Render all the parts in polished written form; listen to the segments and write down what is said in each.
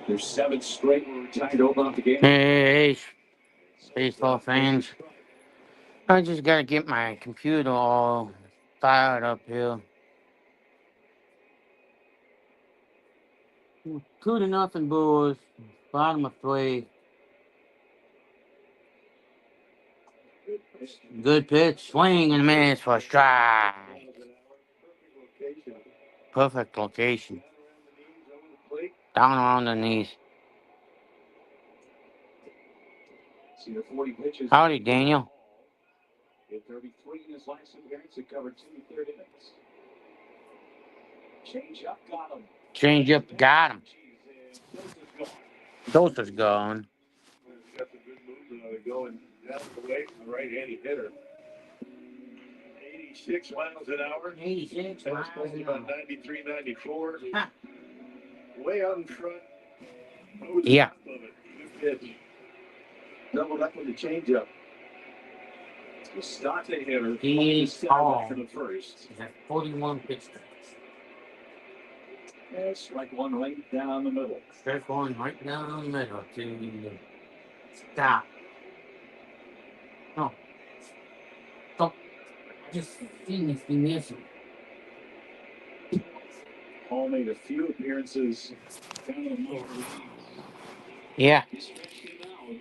There's 7 straight where we're tied over off the game. Hey, baseball fans. I just gotta get my computer all fired up here. 2-0 Brewers, bottom of 3. Good pitch, swing and a miss for a strike. Perfect location. Down around the knees. Howdy, Daniel. 33 in his last appearance. It covered 2 third innings. Change up, got him. Change up, got him. Sosa's gone. Got some good moves going down the way from the right-handed hitter. 86 miles an hour. 86 miles an about hour. 93, 94. Way out in front. Yeah. Good pitch. Doubled up with the changeup. Estate hitter. He's tall. For the first. He's at 41 pitch. Yeah, strike one right down the middle. Strike one right down the middle to stop. No. Stop. I just seen this be missing. Paul made a few appearances down the middle. Yeah. He stretched him out.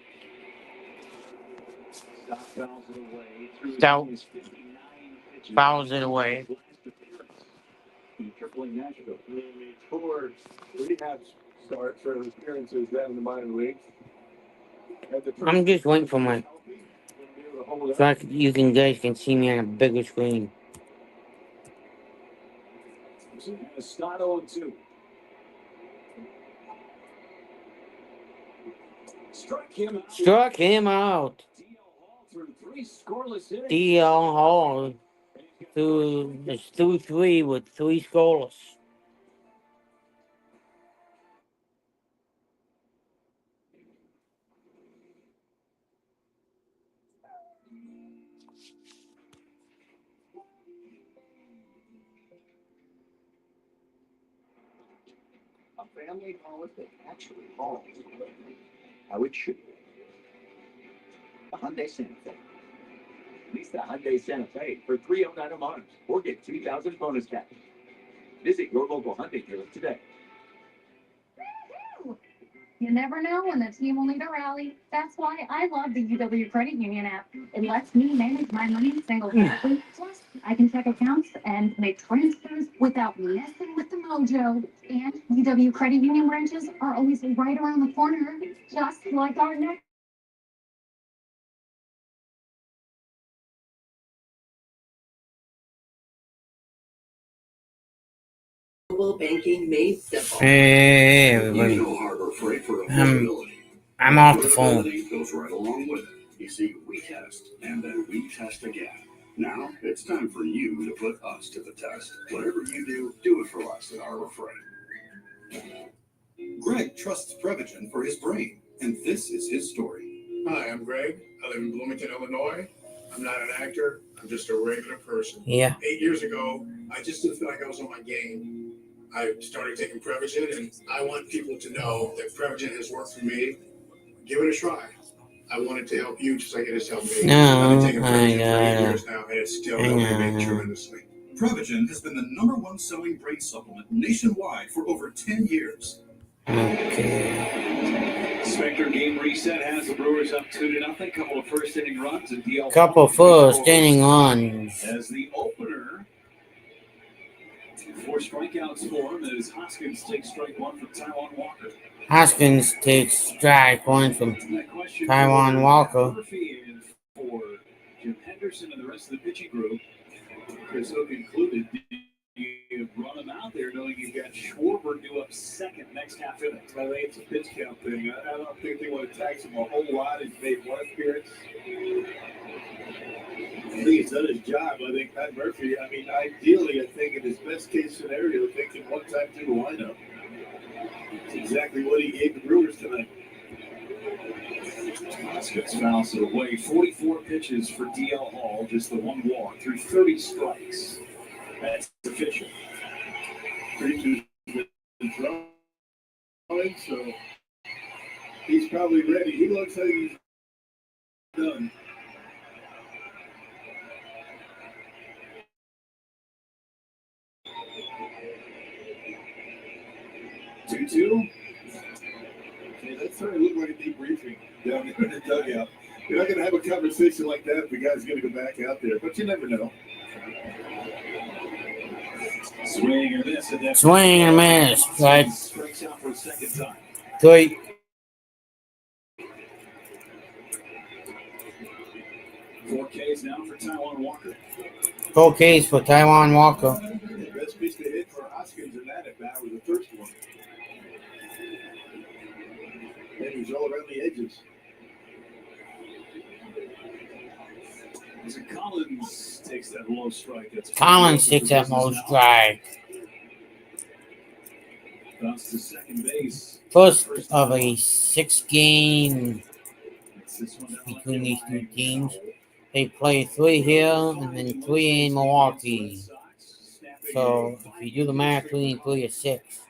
Stop fouls it away. Stout his 59 pitches. fouls it away. In Tripling Nashville. He made 4 rehab starts for appearances down in the minor leagues. I'm just waiting for my so you guys can see me on a bigger screen. Start 0-2. Struck him out. DL Hall through 3 with 3 scoreless. A family holiday actually falls. How it should be. A Hyundai Santa Fe. Lease the Hyundai Santa Fe for $309 a month or get $2,000 bonus cash. Visit your local Hyundai dealer today. You never know when the team will need a rally. That's why I love the UW Credit Union app. It lets me manage my money single-handedly. Plus, I can check accounts and make transfers without messing with the mojo. And UW Credit Union branches are always right around the corner, just like our next. Banking made simple. Hey, everybody. I'm off the phone. Goes right along with it. You see, we test, and then we test again. Now, it's time for you to put us to the test. Whatever you do it for us at our refrain. Greg trusts Prevagen for his brain, and this is his story. Hi, I'm Greg. I live in Bloomington, Illinois. I'm not an actor. I'm just a regular person. Yeah. 8 years ago, I just didn't feel like I was on my game. I started taking Prevagen, and I want people to know that Prevagen has worked for me. Give it a try. I want it to help you just like it has helped me. No, I've been taking Prevagen for 8 I years now, and it's still helping me tremendously. Prevagen has been the #1 selling brain supplement nationwide for over 10 years. Okay. Spectre game reset has the Brewers up 2-0. Couple of first inning runs and DL. Couple first inning runs. As the opener, 4 strikeouts for him as Hoskins takes strike 1 from Taijuan Walker. Hoskins takes strike 1 from Taijuan Walker. For Jim Henderson and the rest of the pitching group, Chris Hook included. you run them out there knowing you've got Schwarber due up second next half inning. I think it's a pitch count thing. I don't think they want to tax him a whole lot. He's made one appearance. I think he's done his job. I think Pat Murphy, ideally, I think in his best case scenario, thinking one time through the lineup. It's exactly what he gave the Brewers tonight. Hoskins fouls it away. 44 pitches for DL Hall, just the one walk through 30 strikes. That's official. Creature's been throwing, so he's probably ready. He looks like he's done. Two. Okay, that started to look like a debriefing down there in the dugout. You're not going to have a conversation like that if the guy's going to go back out there, but you never know. Swing and miss. And Swing and miss. Right. Strikes out for a second time. 3. 4 Ks now for Taiwan Walker. 4 Ks for Taiwan Walker. The best pitch to hit for Hoskins in that at bat was the first one. And he was all around the edges. Collins takes that low strike. Collins takes that low strike. Bounce to second base. First of a 6-game between these two teams. They play 3 here and then 3 in Milwaukee. So if you do the math, 3 and 3 is 6.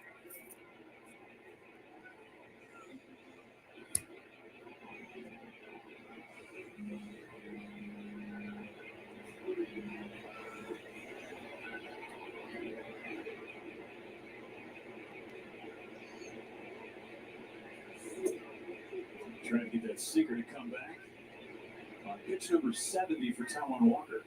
Trying to get that Seeker to come back. On pitch number 70 for Taiwan Walker.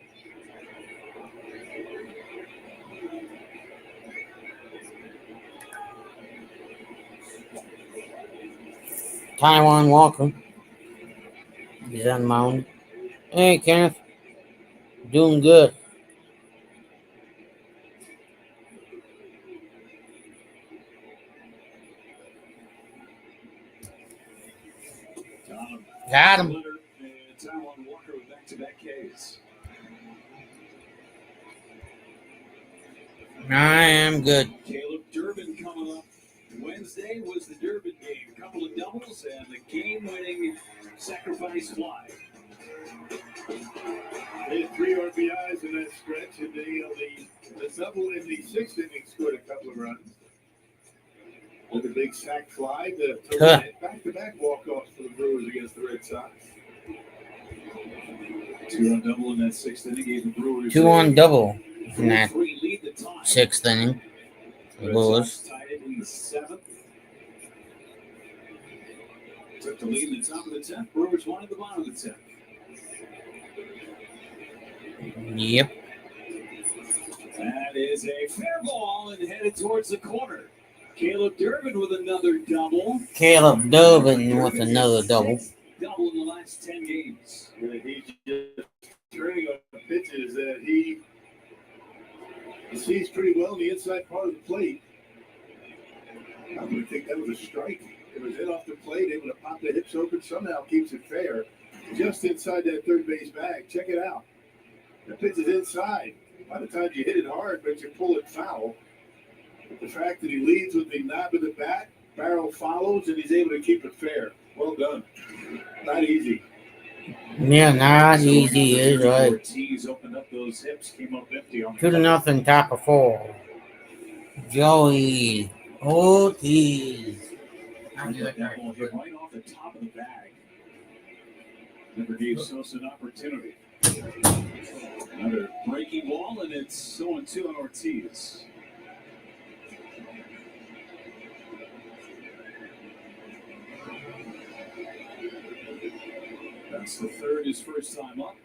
Taiwan Walker is on mound. Hey, Kenneth. Doing good. Got him. And Taiwan Walker with back-to-back Ks. I am good. Caleb Durbin coming up. Wednesday was the Durbin game. A couple of doubles and the game-winning sacrifice fly. They had 3 RBIs in that stretch, and the double in the 6th inning scored a couple of runs. With a big sac fly, the back-to-back walk-offs for the Brewers against the Red Sox. 2-run double in that 6th inning gave the Brewers 2-on double in that 4-3 lead the time. 6th inning. The Red Brewers. Sox tied it in the 7th. Took the lead in the top of the 10th. Brewers won at the bottom of the 10th. Yep. That is a fair ball and headed towards the corner. Caleb Durbin with another double. Caleb Durbin with another double. Double in the last 10 games. Yeah, he's just turning on pitches that he sees pretty well in the inside part of the plate. I would think that was a strike. It was hit off the plate, able to pop the hips open, somehow keeps it fair. Just inside that third base bag. Check it out. The pitch is inside. By the time you hit it hard, but you pull it foul. But the fact that he leads with the knob of the bat, barrel follows, and he's able to keep it fair. Well done. Not easy. Yeah, not easy is right. Ortiz opened up those hips, came up empty on 2-0, top of 4. Joey Ortiz. that ball hit right off the top of the bag. Never gave Sosa an opportunity. Another breaking ball, and it's 0-2 on Ortiz. That's the third, his first time up.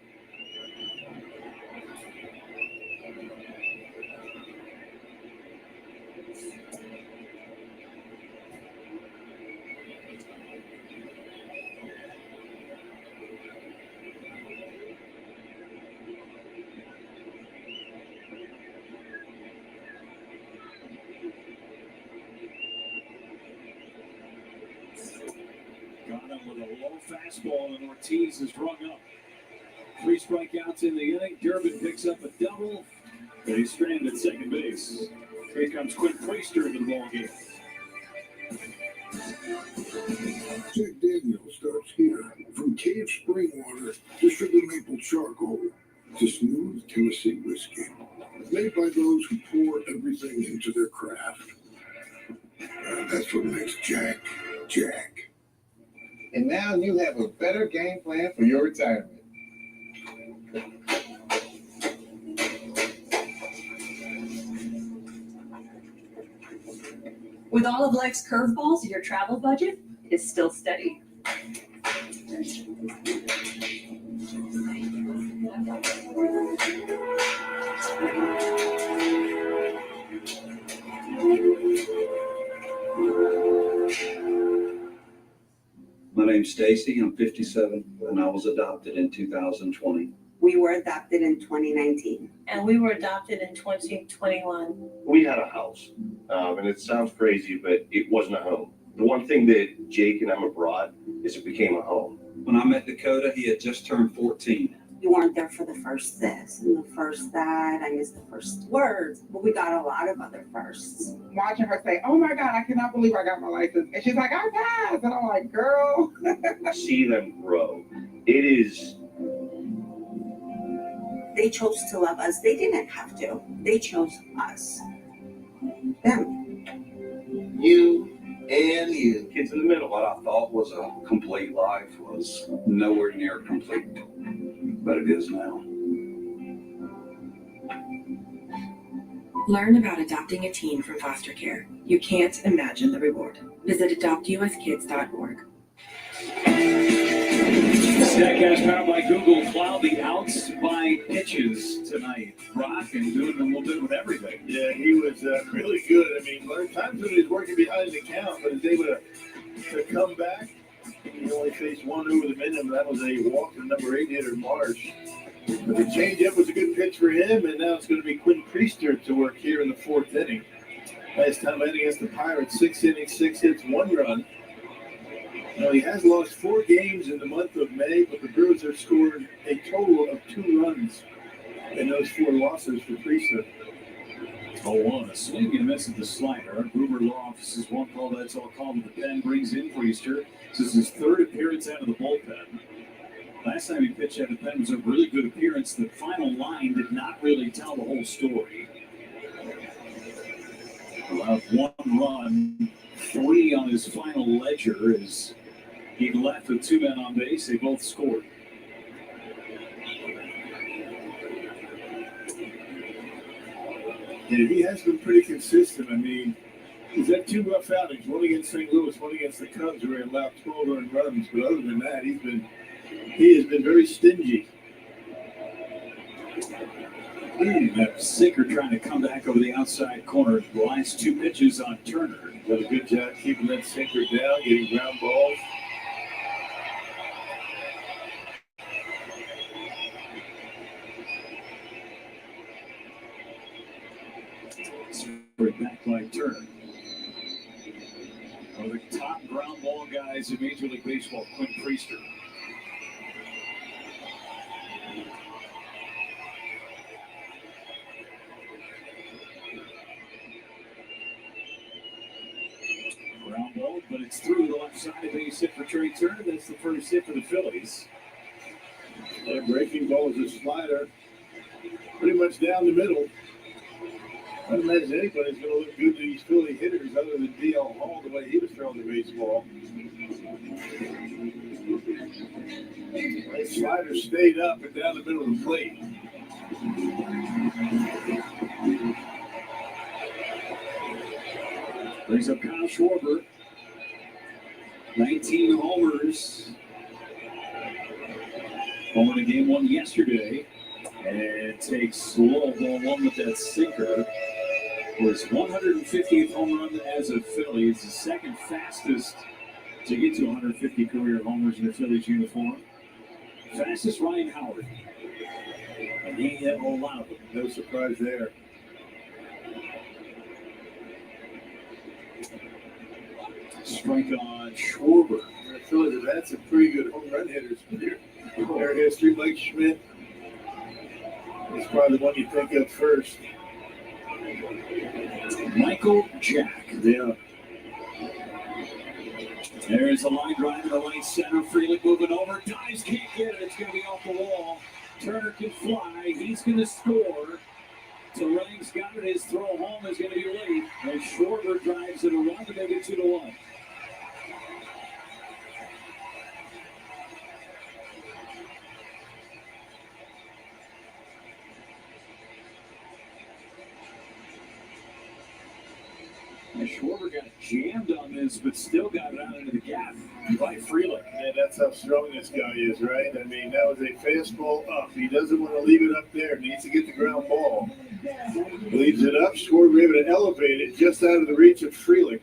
him with a low fastball, and Ortiz is rung up. 3 strikeouts in the inning. Durbin picks up a double, and he's stranded at second base. Here comes Quinn Priester into the ball game. Jack Daniels starts here. From cave spring water to sugar maple charcoal to smooth Tennessee whiskey. Made by those who pour everything into their craft. That's what makes Jack, Jack. And now you have a better game plan for your retirement. With all of life's curveballs, your travel budget is still steady. My name's Stacy. I'm 57, and I was adopted in 2020. We were adopted in 2019. And we were adopted in 2021. We had a house, and it sounds crazy, but it wasn't a home. The one thing that Jake and Emma brought is it became a home. When I met Dakota, he had just turned 14. You weren't there for the first this and the first that. I missed the first words, but we got a lot of other firsts. Watching her say, "Oh my God, I cannot believe I got my license," and she's like, "I passed," and I'm like, "Girl." See them grow. It is. They chose to love us. They didn't have to. They chose us. Them. You and you. Kids in the middle. What I thought was a complete life was nowhere near complete, but it is now. Learn about adopting a teen from foster care. You can't imagine the reward. Visit adoptuskids.org. Statcast powered by Google. Cloudy outs by pitches tonight. Brock and doing a little bit with everything. Yeah, he was really good. I mean, there were times when he was working behind the count, but he was able to come back. He only faced one over the minimum. That was a walk to number 8 hitter, Marsh. But the changeup was a good pitch for him, and now it's going to be Quinn Priester to work here in the 4th inning. Last time out against the Pirates, 6 innings, 6 hits, 1 run. Now, he has lost 4 games in the month of May, but the Brewers have scored a total of 2 runs in those 4 losses for Priester. 0-1. A swing and a miss at the slider. Brewer law offices one call. That's all called with the pen. Brings in Priester. This is his 3rd appearance out of the bullpen. Last time he pitched out of the pen was a really good appearance. The final line did not really tell the whole story. Allowed 1 run, 3 on his final ledger as he left with 2 men on base. They both scored. Yeah, he has been pretty consistent. I mean, he's had 2 rough outings, one against St. Louis, one against the Cubs, where he allowed 12 earned runs. But other than that, he has been very stingy. That sinker trying to come back over the outside corner. The last 2 pitches on Turner. Did a good job keeping that sinker down, getting ground balls. Back by Turner. One of the top ground ball guys in Major League Baseball, Quinn Priester. Ground ball, but it's through the left side. Base hit for Trey Turner. That's the first hit for the Phillies. That breaking ball is a slider, pretty much down the middle. I don't imagine anybody's going to look good to these Philly hitters other than D.L. Hall, the way he was throwing the baseball. That slider stayed up and down the middle of the plate. Brings up Kyle Schwarber. 19 homers. Homer in game 1 yesterday. And takes slow ball 1 with that sinker. Was 150th home run as a Philly. It's the 2nd fastest to get to 150 career homers in the Phillies uniform. Fastest Ryan Howard. And he hit a lot of them. No surprise there. Strike on Schwarber. Phillies have had some pretty good home run hitters here. Their history, Mike Schmidt is probably the one you think of first. Michael Jack. Yeah. There's a line drive to the right center. Freeland moving over. Dives, can't get it. It's going to be off the wall. Turner can fly. He's going to score. Terang's got it. His throw home is going to be late. And Schwarber drives it around to make it 2-1. And Schwarber got jammed on this, but still got it out into the gap by Freeland. And that's how strong this guy is, right? I mean, that was a fastball up. He doesn't want to leave it up there. Needs to get the ground ball. Leaves it up. Schwarber able to elevate it just out of the reach of Freeland.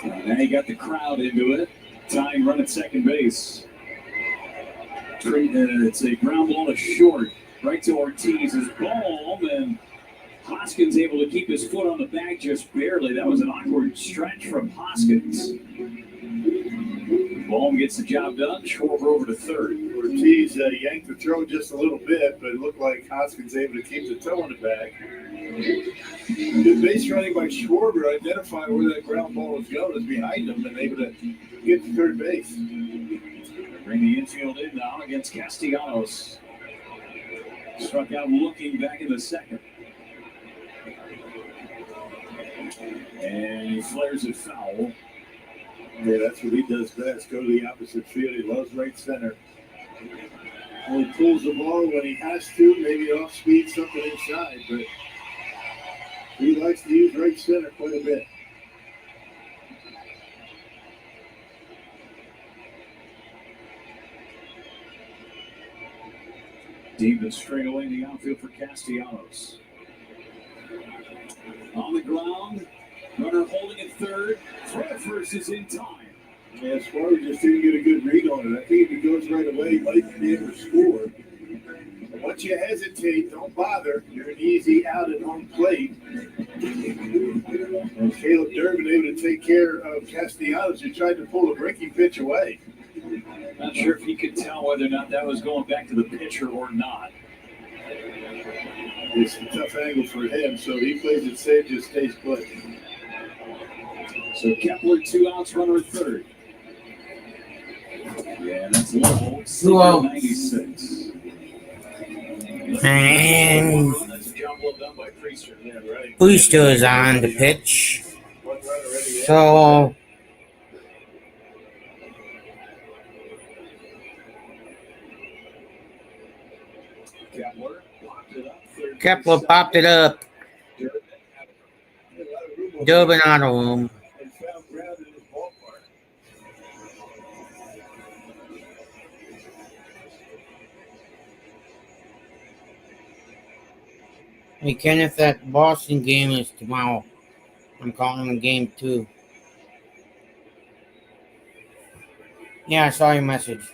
Now you got the crowd into it. Tying run at second base. It's a ground ball to short. Right to Ortiz's ball, and Hoskins able to keep his foot on the bag just barely. That was an awkward stretch from Hoskins. Bohm gets the job done. Schwarber over to third. Ortiz yanked the throw just a little bit, but it looked like Hoskins able to keep the toe on the bag. Good base running by Schwarber, identifying where that ground ball was going, is behind him and able to get to third base. Bring the infield in now against Castellanos. Struck out looking back in the second. And he flares it foul. Yeah, that's what he does best. Go to the opposite field. He loves right center. Only pulls the ball when he has to, maybe off speed, something inside, but he likes to use right center quite a bit. Deep and straight away in the outfield for Castellanos. On the ground, runner holding at third. Throw at first is in time. Yeah, Schwarber just didn't get a good read on it. I think if he goes right away, he might be able to score. But once you hesitate, don't bother. You're an easy out at home plate. And Caleb Durbin able to take care of Castellanos, who tried to pull a breaking pitch away. Not sure if he could tell whether or not that was going back to the pitcher or not. It's a tough angle for him, so he plays it safe, just stays put. So Kepler, 2 outs, runner at third. Yeah, that's low. 2 outs. 96. And Booster is on the pitch. So Kepler popped it up. Durbin out of room. Hey Kenneth, that Boston game is tomorrow. I'm calling the game 2. Yeah, I saw your message.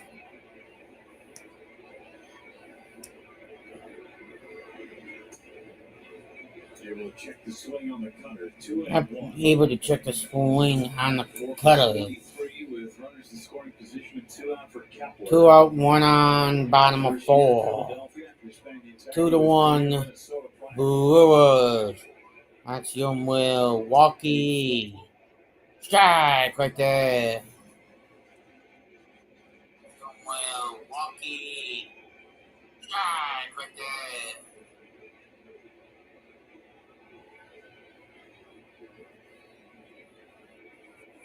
Able to check the swing on the cutter. 2 I'm and 1. able to check the swing on the cutter. 23 with runners in scoring position and 2 out for Kepler. 2 out, 1 on, bottom of 4. 2-1 Brewers. That's your Milwaukee. Strike right there. Milwaukee. Strike right there.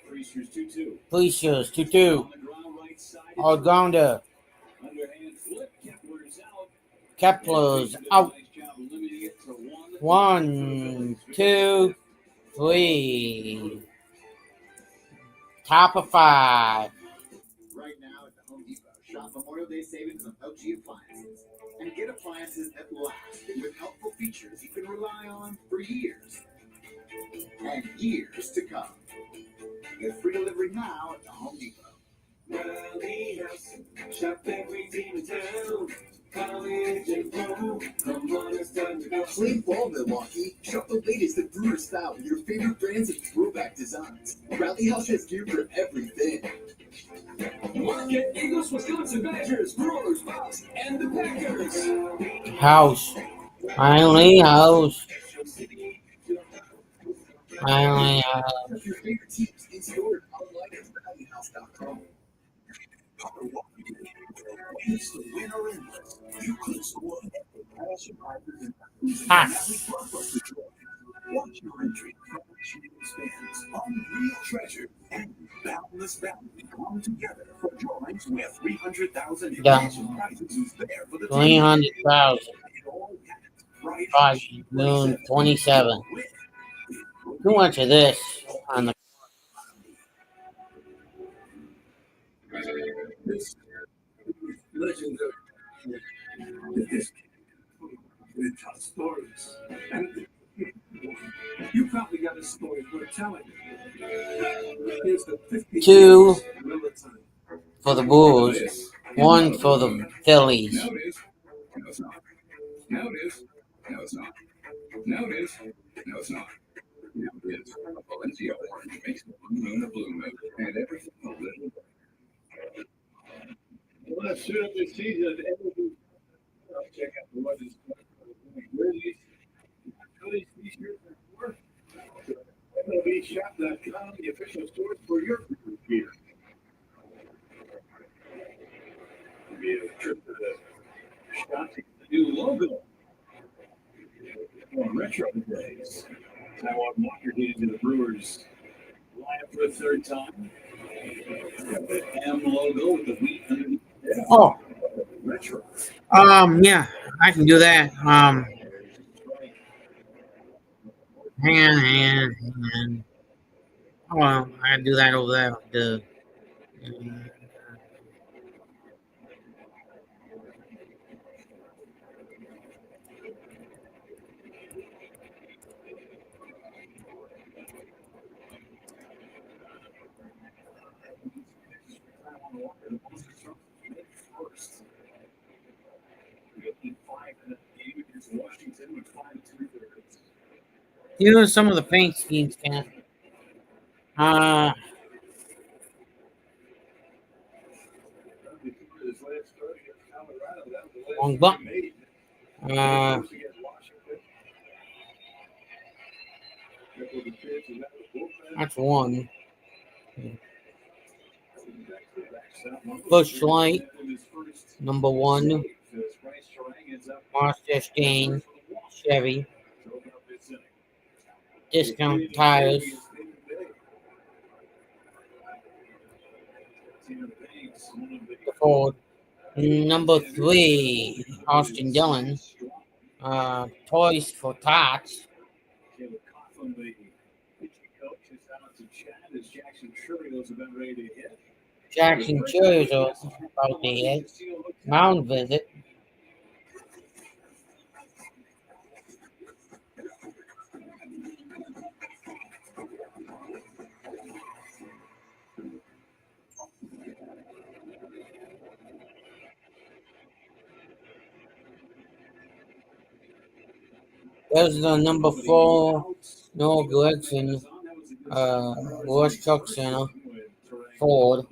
Freezers 2-2. Fleecious, 2-2. All grounder. Underhand flip. Kepler's out. Kepler's out. Nice job limiting it to 1, 2, 3. Top of 5. Right now at the Home Depot, shop Memorial Day savings on LG appliances and get appliances that last with helpful features you can rely on for years and years to come. Get free delivery now at the Home Depot. Shopping every team in town. Play ball, Milwaukee. Shop the latest in Brewer style with your favorite brands and throwback designs. Rally House has gear for everything. Market Eagles, Wisconsin Badgers, Brewers, Bucks, and the Packers. House. Finally, house. Finally, house. Your favorite teams in store online at rallyhouse.com. It's the winner in you could score all survivors Ah. Watch your entry from fans, unreal treasure, and boundless bounty come together for drawings where 300,000 prizes is there for the 300,000. June 27. Too much of this on the. This legend of this with tough stories. And you probably got a story worth telling. Here's the 50 2 for the Brewers, 1 for the Phillies. Now it is. No, it's not. Now it is. No, it's not. Now it is. No, it's not. Now it is. Valencia Orange makes the blue moon a blue moon, and everything a little. Well, let's shoot up this season. I'll check out the weather. Phillies t-shirts are worth. MLBshop.com, the official source for your gear. Be a trip to the shop to get the new logo. On retro days. Taiwan Walker getting to the Brewers lineup for a third time. Got the M logo with the wheat underneath. Oh. Retro. Yeah, I can do that. Hang on. Oh, well, I can do that over there. The here are some of the paint schemes, Ken. Wrong button. That's one. Bush Light, number 1. Master Stain, Chevy. Discount tires. The Ford. Number 3, Austin Dillon. Toys for Tots. Jackson Cheerios are about to hit. Mound Visit. There's the number 4, Noah Gregson, Ross Truck Center, Ford.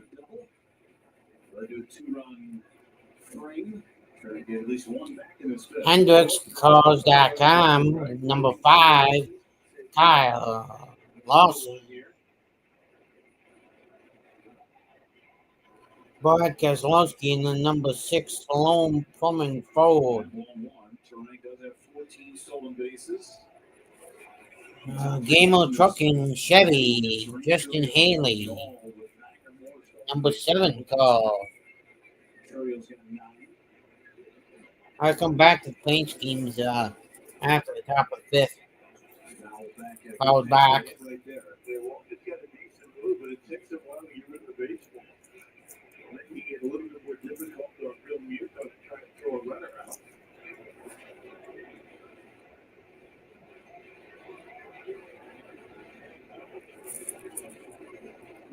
HendricksCars.com, number 5, Kyle Lawson. Brad Keselowski in the number 6, Salome Plumbing Ford. Gamer Trucking Chevy, Justin Haley. Number 7 car. I come back to paint schemes after the top of the 5th. Followed back.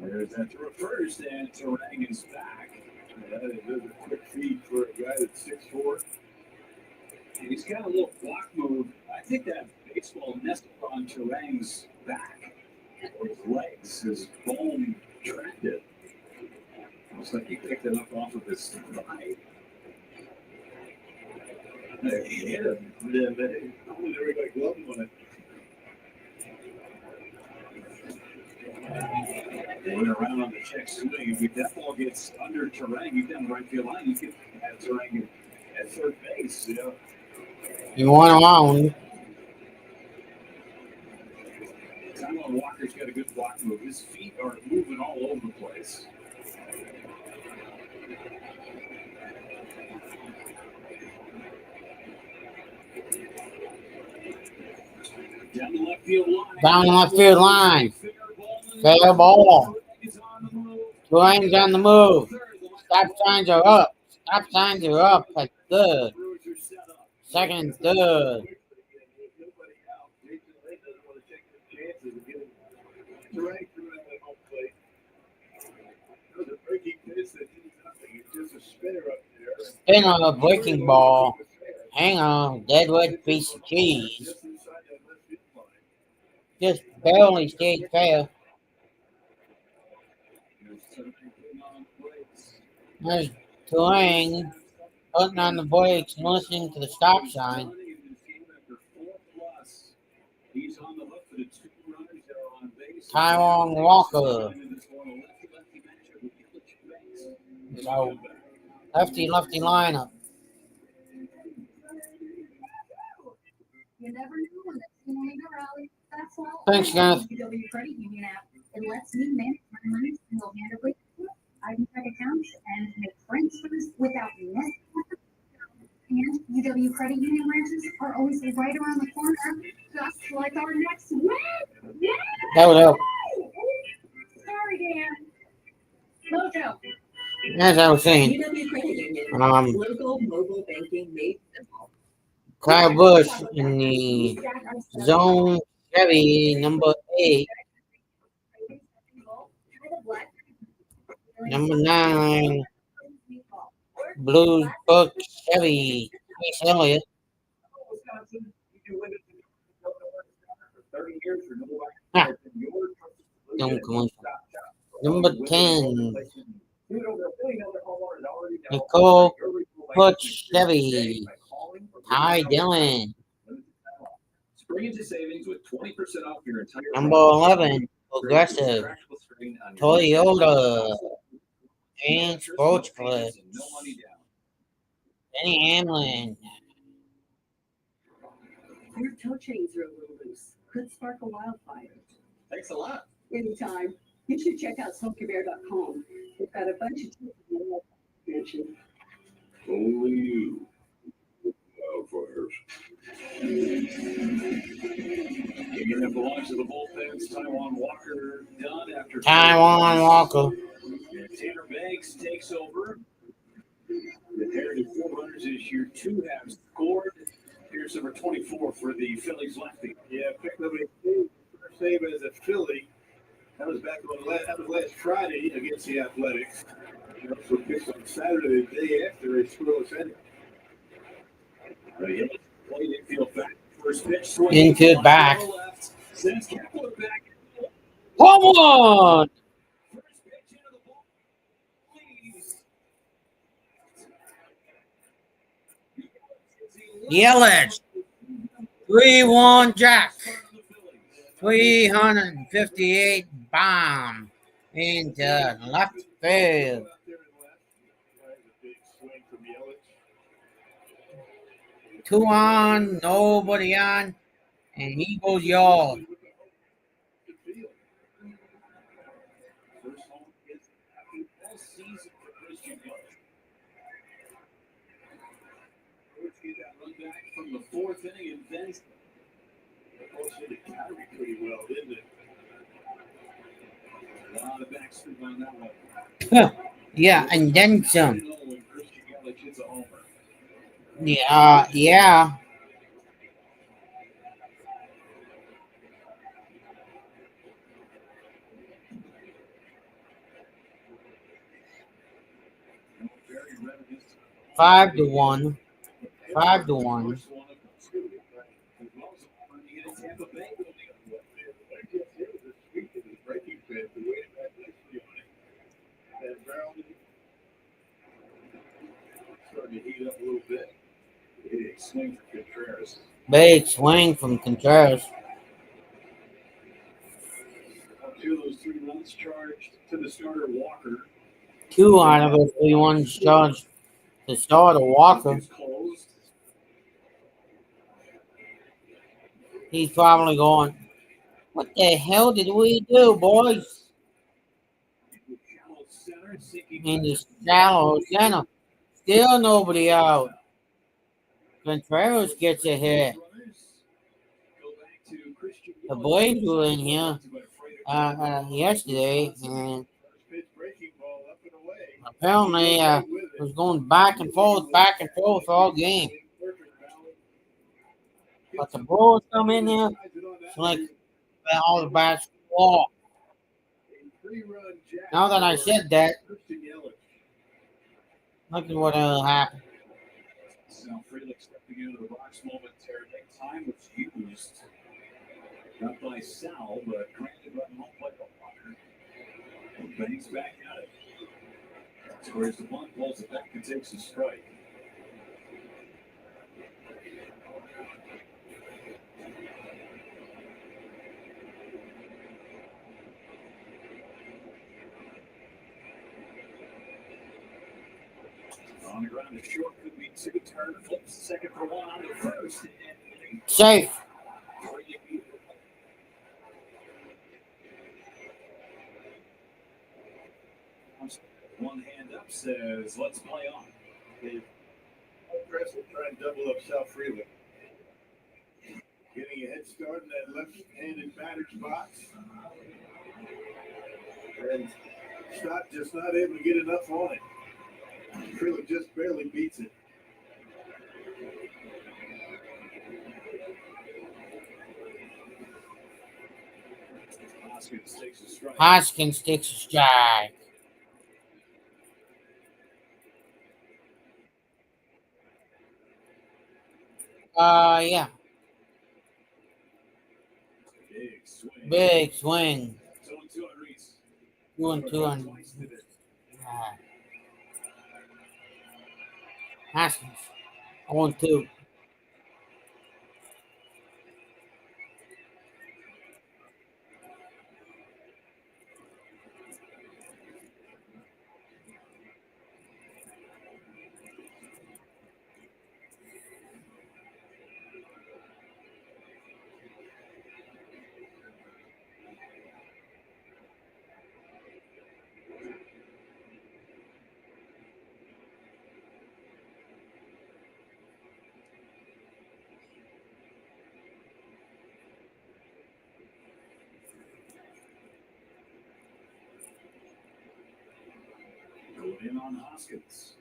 There's that reverse, and Terang is back. That is a quick feed for a guy that's 6'4". He's got a little block move. I think that baseball nested on Turang's back or his legs. His bone tracked it. Looks like he picked it up off of his thigh. He hit him. Almost everybody gloved on it. Going around on the check swing. If that ball gets under Turang, he's down the right field line. You can have Turang at third base. You know. You want around. Taiwan Walker's got a good block move. His feet are moving all over the place. Down the left field line. Down the left field line. Fair ball. Turang's on the move. Stop signs are up. Stop signs are up at third. Second and third. Spin on a breaking ball. Hang on, deadwood piece of cheese. Just barely stayed fair. There's Turang putting on the brakes and listening to the stop sign. Taiwan Walker. So, lefty lineup. You never know when the team will need a rally. That's all. Thanks, guys. UW Credit Union app. It lets me manage my money single-handedly. I can check accounts and make transfers without messing with them. And UW Credit Union branches are always right around the corner, just like our next win. Yeah! That would help. Sorry, Dan. Mojo. As I was saying, UW Credit Union. Local mobile banking made simple. Kyle Busch in the zone Chevy number 8. Number 9, Blues Book Chevy, Chase Elliott. Don't come on. Number 10, Nicole Butch Chevy, Ty Dillon. Number 11, Progressive, Toyota, and Sports Clips. Benny Hamlin. Your toe chains are a little loose. Could spark a wildfire. Thanks a lot. Anytime. You should check out SmokyBear.com. They've got a bunch of tips on the mention. Only you. Wildfires. Game that belongs to the bullpens. Taiwan Walker done after Taiwan Walker. And Tanner Banks takes over. The heritage 400s this year. 2 have scored. Here's number 24 for the Phillies lefty. Yeah, picked up a first save as a Philly. That was back on that was last Friday against the Athletics. He also pitched on Saturday, the day after a scoreless inning. Played infield back. First pitch swing. Infield back. Sends Kepler back. Home run! First pitch into the ball. Yelich. 3-1 Jack. 358 bomb into left field. 2 on, nobody on, and he goes yard. First home is all season for Christian Yelich. Get that run back from the 4th inning and then hit it pretty well, didn't it? A lot of backspin on that one. Yeah, and then some. When Christian Yelich hits a homer. Yeah. 5-1. 5-1. Starting to heat up a little bit. Big swing for Contreras. Big swing from Contreras. 2 of those 3 runs charged to the starter Walker. 2 out of those 3 ones charged to start a Walker. It's closed. He's probably going, what the hell did we do, boys? Shallow center, sinking In the shallow center. Still nobody out. Contreras gets a hit. The Braves were in here yesterday, and apparently was going back and forth all game. But the Brewers come in there, it's like all the bats fall. Now that I said that, look at what happened. Now Frelick stepping into the box momentarily. Time was used. Not by Sal, but granted by the home plate umpire. And bangs back at it. Scores the bunt, pulls it back, and takes a strike. On the ground to short, could be 2. Turn, flips second for 1 on the first. Safe. One hand up says, let's play on. Press will try and double up Sal Frelick. Getting a head start in that left-handed batter's box. And Stott just not able to get enough on it. Frelick just barely beats it. Hoskins takes a strike. Hoskins takes a strike. Yeah. Big swing. 2-2 on Reese. 2-2 on Haskins. 1-2. Going in on Hoskins.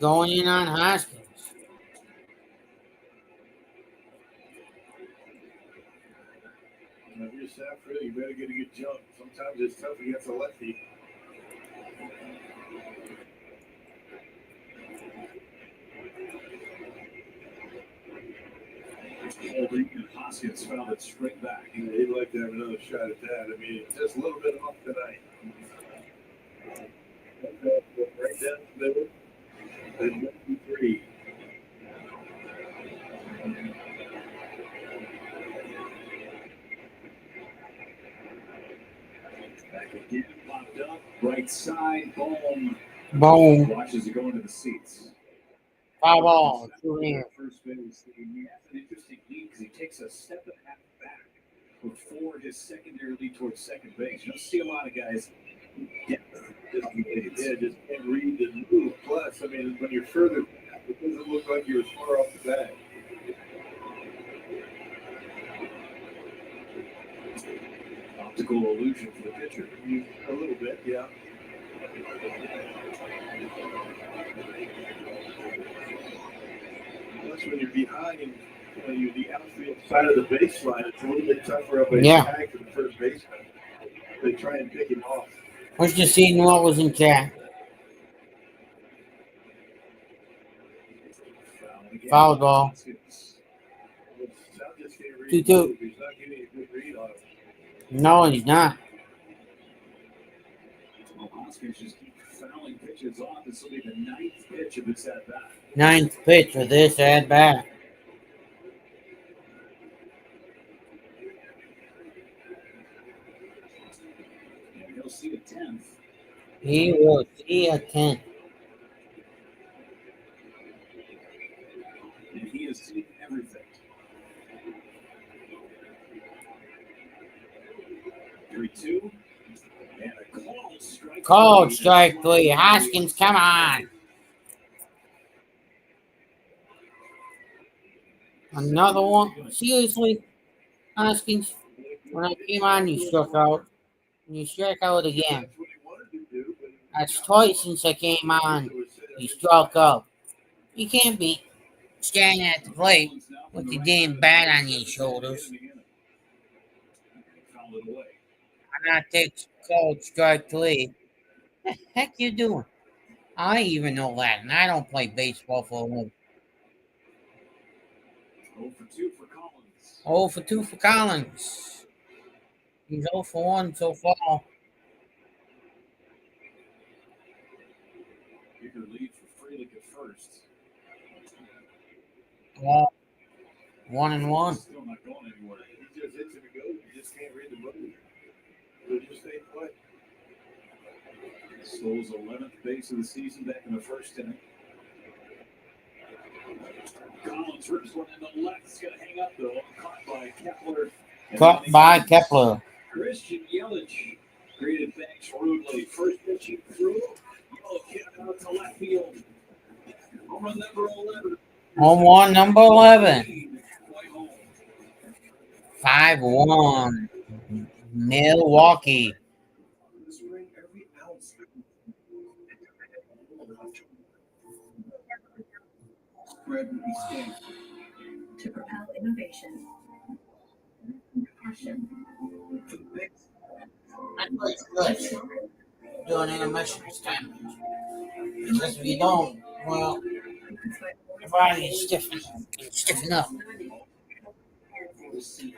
Going in on Hoskins. If you're Sal Frelick, you better get a good jump. Sometimes it's tough against a lefty. Holding and Hoskins found it straight back. He'd like to have another shot at that. I mean, just a little bit off tonight. Right down the middle. And 1-3. Back again, popped up. Right side, boom. Boom. Watches it go into the seats. 5 balls. 2 in. First base, he has an interesting lead because he takes a step and a half back before his secondary lead towards second base. You don't see a lot of guys just can't read the move. Plus, I mean, when you're further back, it doesn't look like you're as far off the bat. Optical illusion for the pitcher. A little bit, yeah. Plus, when you're behind, when you're the outfield side of the baseline, it's a little bit tougher of a tag for the first baseman. They try and pick him off. Let's just see what was in chat. Foul ball. 2-2. No, he's not. Hoskins just keep fouling pitches off. This will be the ninth pitch of this at bat. Ninth pitch of this at bat. And he'll see a 10th. He will see a 10th. And he has seen everything. 3-2. And a called strike. Called strike 3. Hoskins, come on. Another one. Seriously, Hoskins. When I came on, you struck out. And you struck out again. That's twice since I came on. You struck out. You can't be standing at the plate with your damn bat on your shoulders. I'm not taking called strike 3. The heck you doing? I even know that, and I don't play baseball for a living. 0 for 2 for Collins. 0 for 2 for Collins. He's 0 for 1 so far. You could lead for Frelick at first. Well, 1-1. Still not going anywhere. He just hits it and goes. You just can't read the book. So just stay put. Stole's 11th base of the season back in the first inning. Collins rips one in the left. It's going to hang up, though. Caught by Kepler. Caught by Kepler. Christian Yelich greeted Banks rudely. First pitch he threw. Yellow kid out to left field. Home run number 11. Home run number 11. 5-1. Milwaukee. To propel innovation. Passion. Let's do an intermission this time. Because if you don't, well, your body is stiffen up.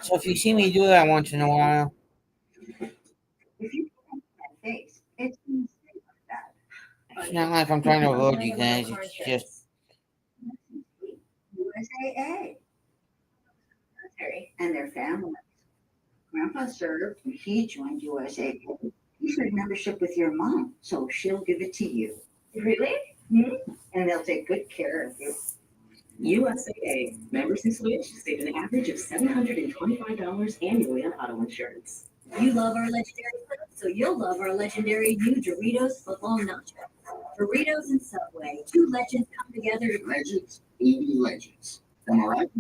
So if you see me do that once in a while, If you put on that face, it's gonna stay like that. it's not like I'm trying to avoid you guys. It's just USAA. And their families. Grandpa served and he joined USAA. You shared membership with your mom, so she'll give it to you. Really? And they'll take good care of you. USAA. Members who switch save an average of $725 annually on auto insurance. You love our legendary food, so you'll love our legendary new Doritos football nachos. Doritos and Subway, two legends come together to Legends, 80 legends. Am I right?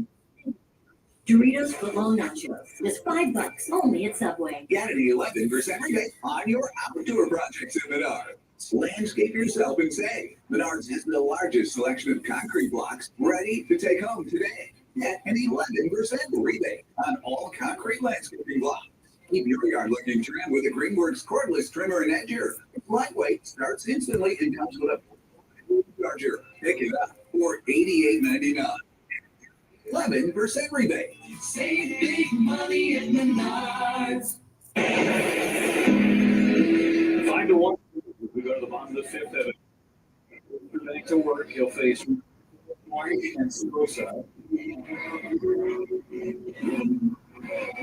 Doritos football nachos. Just $5 only at Subway. Get an 11% rebate on your outdoor projects at Menards. Landscape yourself and save. Menards has the largest selection of concrete blocks ready to take home today. Get an 11% rebate on all concrete landscaping blocks. Keep your yard looking trim with a Greenworks cordless trimmer and edger. It's lightweight, starts instantly, and comes with a charger. Pick it up for $88.99. 11% rebate. Save big money at Menards. 5-1. We go to the bottom of the fifth of it. Back to work. He'll face Mark and Sosa.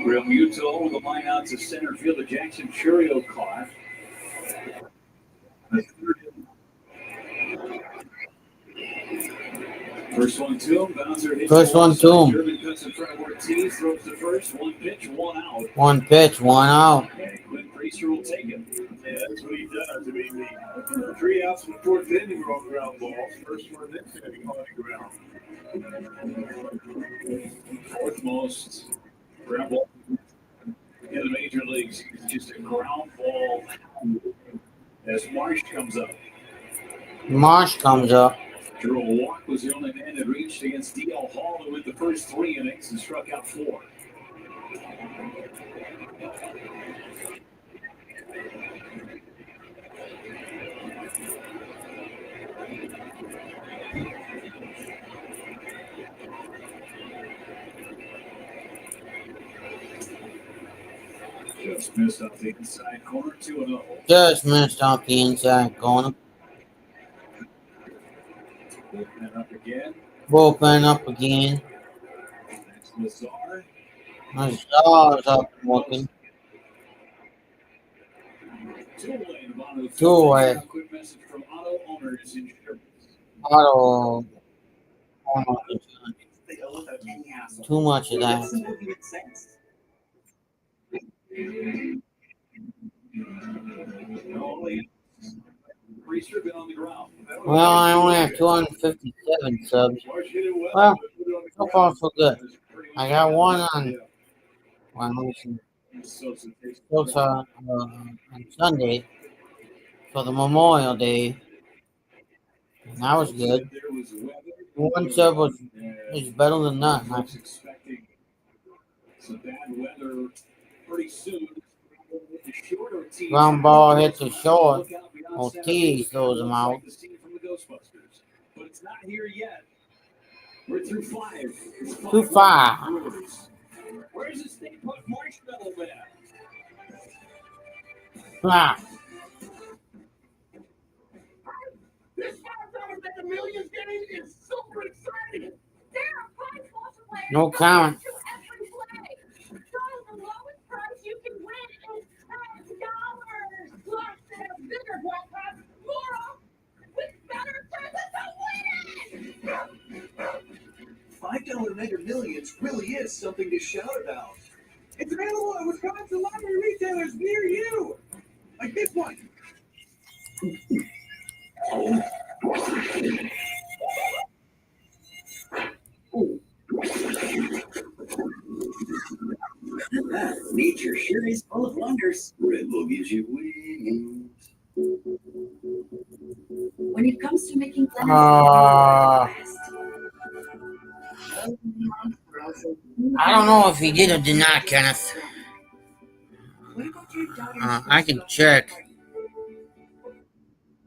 Real Muto with the line out to center field. The Jackson Churio caught. First one to him. Bouncer hits. First one to him. Durbin cuts in front of Ortiz. Throws the first. One pitch, one out. One pitch, one out. And Quinn Priester will take it. Yeah, that's what he does. I mean, the 3 outs in the fourth inning were on ground balls. First one that's going to be on the ground. Fourth most ground ball in the major leagues. It's just a ground ball as Marsh comes up. Marsh comes up. Drew Walk was the only man that reached against D.L. Hall, who went the first 3 innings and struck out 4. Missed off the inside corner, 2-0. Just missed off the inside corner. Bullpen up again. Bullpen up again. Next, Lazar. Lazar's up and looking. Two away. Quick message from auto owners insurance. Auto. Too much of that. Well, I only have 257 subs. Well, so far so good. I got one on Sunday for the Memorial Day. And that was good. One sub is better than none. Some bad weather pretty soon. Ground ball hits the short. Ortiz throws him out. But it's not here yet. We're through 5. Through 5. Where's the state put Marshmallow Man? Ah. This $5 Millions game is super exciting. No comment. $5 Mega Millions really is something to shout about. It's available at Wisconsin lottery retailers near you. Like this one. Nature sure is full of wonders. Red Bull gives you wings. When it comes to making plans, I don't know if he did or did not, Kenneth. I can check.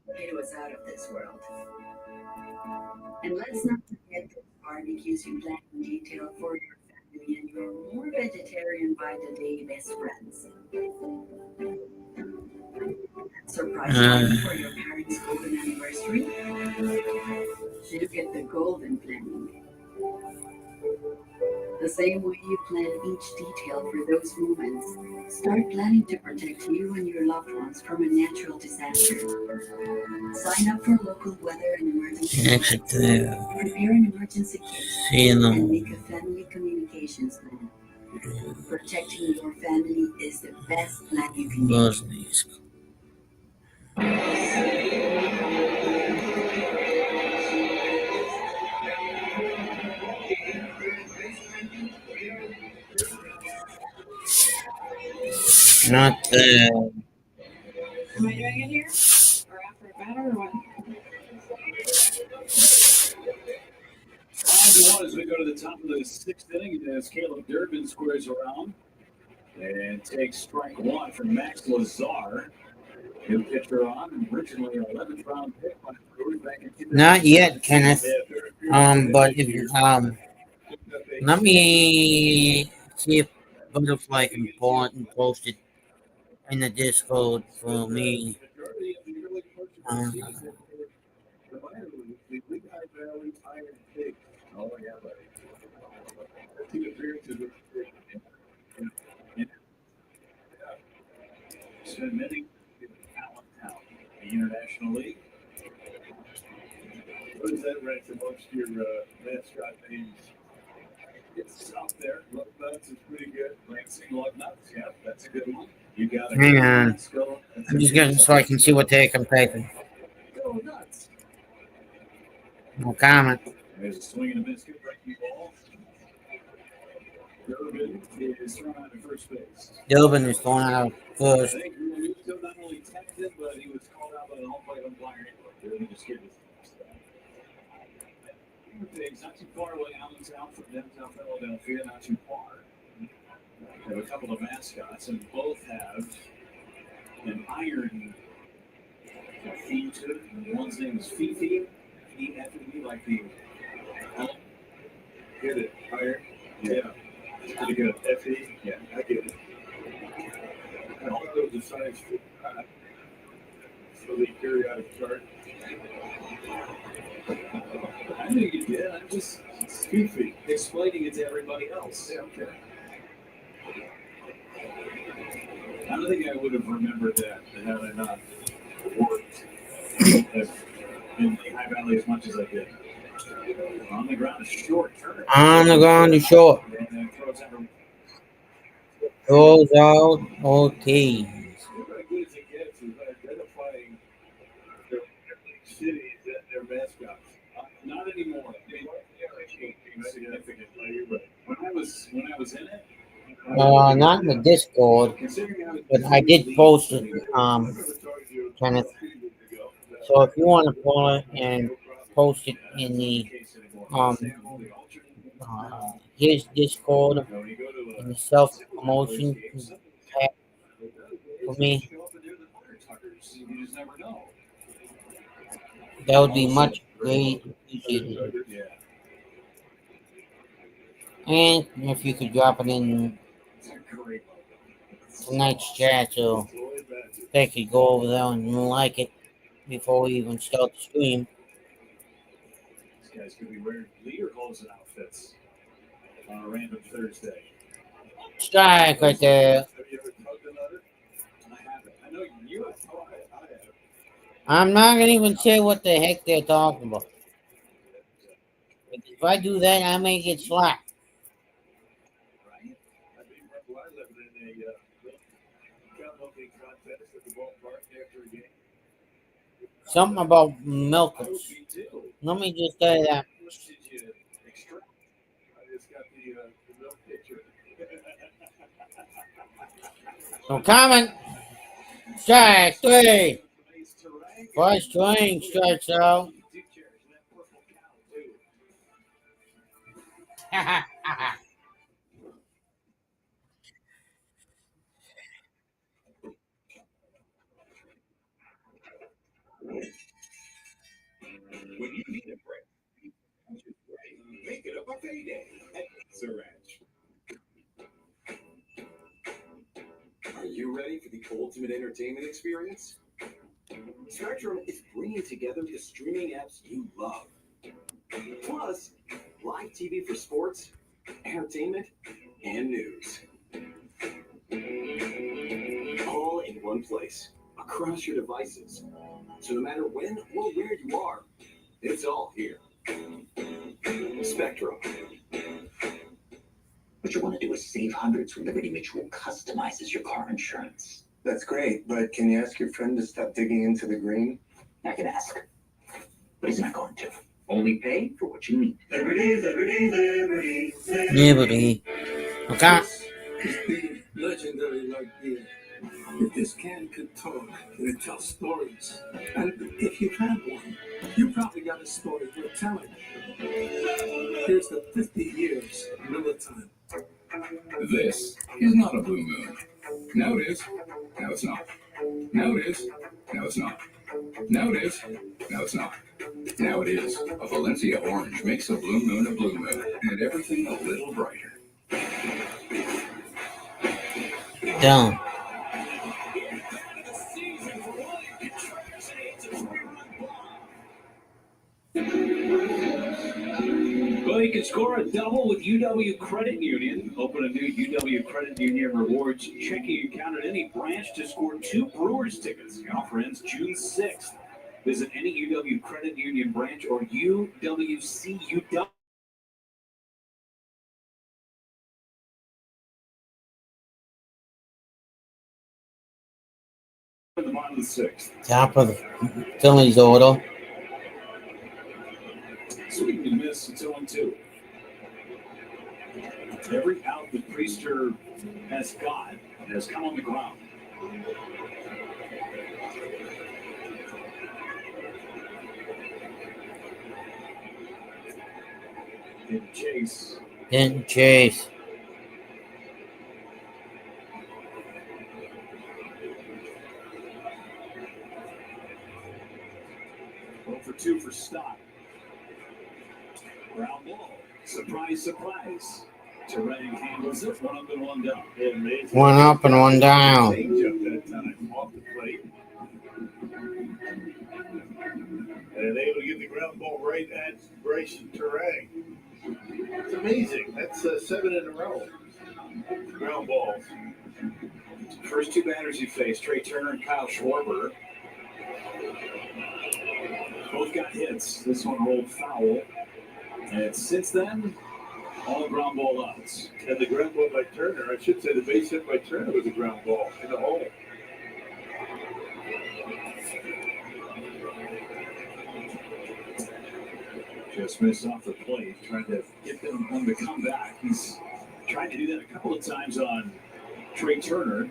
It was out of this world. And let's not forget the barbecues you plan in detail for your family and your more vegetarian by the day best friends. Surprise party for your parents' golden anniversary. Look at the golden planning. The same way you plan each detail for those moments, start planning to protect you and your loved ones from a natural disaster. Sign up for local weather and emergency. Prepare an emergency kit and make a family communications plan. Protecting your family is the best plan you can make. Not there. Am I doing it here? Or after a batter or what? 5-1 as we go to the top of the 6th inning as Caleb Durbin squares around and takes strike 1 from Max Lazar. New pitcher on, originally an 11th round pick by the Brewers back in 2000. Not yet, Kenneth. But if you let me see if Butterfly can pull it and post it in the Discord for me. Oh, yeah, buddy. Submitting to Allentown, the International League. What is that rank amongst your mascot names? It's up there. Love Nuts is pretty good. Lansing Love Nuts, yeah, that's a good one. You got it. Hang on. I'm just getting so I can see what take I'm taking. Go Nuts. No comment. There's a swing and a miss, good breaking ball. Durbin is thrown out at first base. Durbin is thrown out first. I think he was still not only tempted, but he was called out by the home plate umpire anyway. He just gave his things not too far away, Allentown from downtown Philadelphia, not too far. We have a couple of mascots, and both have an iron theme to it. One's name is Fifi, E-F-E, like the get it, iron? Yeah. Pretty good. F-E? Yeah, I get it. Although decides for the periodic chart. I knew you did. I'm just goofy explaining it to everybody else. Yeah, okay. I don't think I would have remembered that had I not worked in the High Valley as much as I did. On the ground, short turn. On the ground is short. And throws out. Throws out Ortiz. What good as it gets is identifying their cities and their mascots. Not anymore. Significantly. When I was in it. Not in the Discord, but I did post it, Kenneth. So if you want to pull it and post it in the his Discord in the self promotion tab for me, that would be much great appreciated. And if you could drop it in tonight's chat so they could go over there and like it before we even start the stream. These guys could be wearing lederhosen outfits on a random Thursday. Strike right there. Have you ever tugged another? I haven't. I know you have. Oh, I have. I'm not gonna even say what the heck they're talking about. If I do that, I may get slapped. Right? I remember I lived in a gun-looking contest at the ballpark after a game. Something about milkers. Let me just say that. What did you extract? I just got the milk picture. No comment. Strike three. First string strikes out. When you need a break, make it a buffet day at Ranch. Are you ready for the ultimate entertainment experience? Spectrum is bringing together the streaming apps you love. Plus, live TV for sports, entertainment, and news. All in one place, across your devices. So no matter when or where you are, it's all here. Spectrum. What you want to do is save hundreds when Liberty Mutual customizes your car insurance. That's great, but can you ask your friend to stop digging into the green? I can ask, but he's not going to. Only pay for what you need. Liberty. Okay. It's the legendary like beer. If this can could talk, it tell stories. And if you've had one, you probably got a story worth telling. Here's the 50 years Miller time. This is not a blue moon. Now it is. Now it's not. Now it is. Now it's not. Now it is. Now it's not. Now it is. A Valencia orange makes a blue moon, and everything a little brighter. Done. Well, you can score a double with UW Credit Union. Open a new UW Credit Union Rewards checking account at any branch to score 2 Brewers tickets. The offer ends June 6th. Visit any UW Credit Union branch or UWCUW. At the bottom of the 6th. Top of the Phillies order. Swing and miss. It's 0-2. Every out that Priester has got has come on the ground. Didn't chase. Didn't chase. Well for 2 for Stott. Ground ball. Surprise, surprise. Terang handles it. 1 up and 1 down. Amazing. 1 up and 1 down. Changeup that time off the plate. And able to get the ground ball right at Bryce Terang. It's amazing. That's 7 in a row. Ground balls. First 2 batters he faced, Trey Turner and Kyle Schwarber. Both got hits. This one rolled foul. And since then, all ground ball outs. And the ground ball by Turner, I should say the base hit by Turner was a ground ball in the hole. Just missed off the plate, trying to get them on the comeback. He's trying to do that a couple of times on Trey Turner.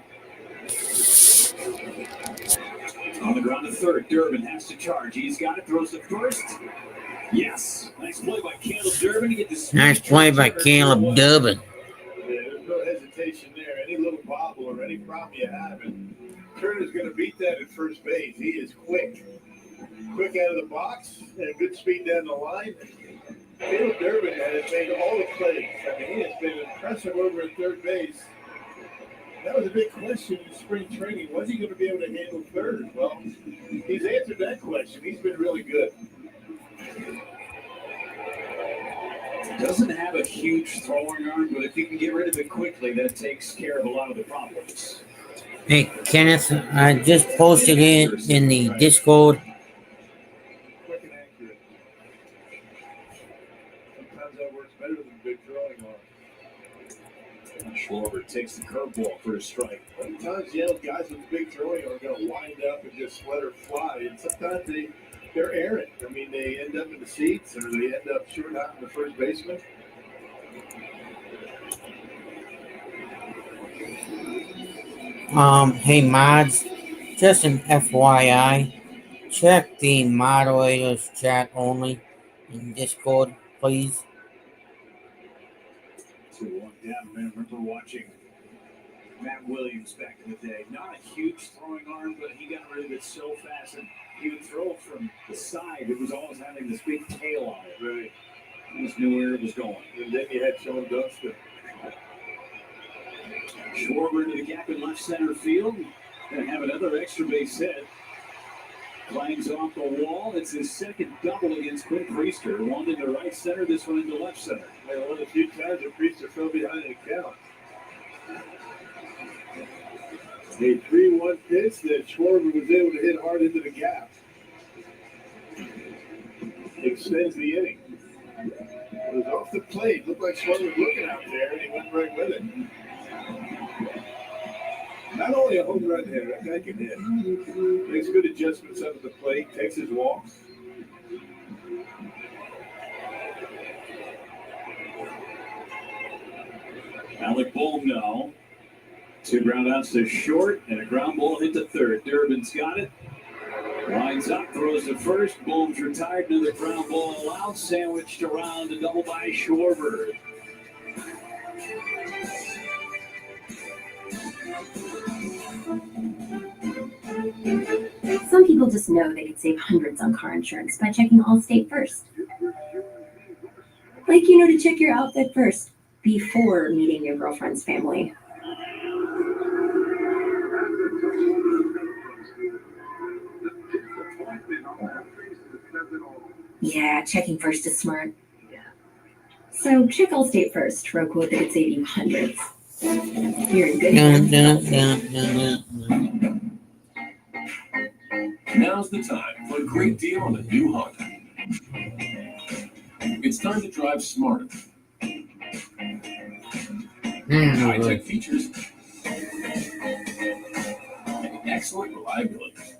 On the ground to third, Durbin has to charge. He's got it, throws to first. Yes, nice play by Caleb Durbin to get this. Nice play by Caleb Durbin. Yeah, there's no hesitation there. Any little bobble or any problem you have, and Turner's going to beat that at first base. He is quick out of the box, and good speed down the line. Caleb Durbin has made all the plays. I mean, he has been impressive over at third base. That was a big question in spring training. Was he going to be able to handle third? Well, he's answered that question. He's been really good. Doesn't have a huge throwing arm, but if you can get rid of it quickly, that takes care of a lot of the problems. Hey, Kenneth, I just posted it in the Discord. Quick and accurate. Sometimes that works better than big throwing arm. Schwarber takes the curveball for a strike. Sometimes, guys with big throwing are going to wind up and just let her fly, and sometimes they're errant. I mean, they end up in the seats, or they end up short out in the first baseman. Hey, mods, just an FYI, check the moderators chat only in Discord, please. 2-1 down, man. I remember watching Matt Williams back in the day. Not a huge throwing arm, but he got rid of it so fast, and he would throw it from the side. It was always having this big tail on it. Right. He just knew where it was going. And then you had Sean Dunston. Schwarber into the gap in left center field. Going to have another extra base hit. Climbs off the wall. It's his second double against Quinn Priester. One into right center, this one into left center. And one of the few times that Priester fell behind an account. A 3-1 pitch that Schwarber was able to hit hard into the gap. Extends the inning. It was off the plate. Looked like Schwarber was looking out there, and he went right with it. Not only a home run hitter, that guy can hit. Makes good adjustments up at the plate, takes his walks. Alec Bohm now. 2 groundouts to short, and a ground ball hit to third. Durbin's got it. Lines up, throws to first. Bohm's retired. Another ground ball allowed. Sandwiched around, a double by Schwarber. Some people just know they could save hundreds on car insurance by checking Allstate first. Like to check your outfit first before meeting your girlfriend's family. Yeah, checking first is smart. So check Allstate first for a quote that could save you hundreds. You're in good hands. Now's the time for a great deal on a new Honda. It's time to drive smarter. High-tech features and excellent reliability.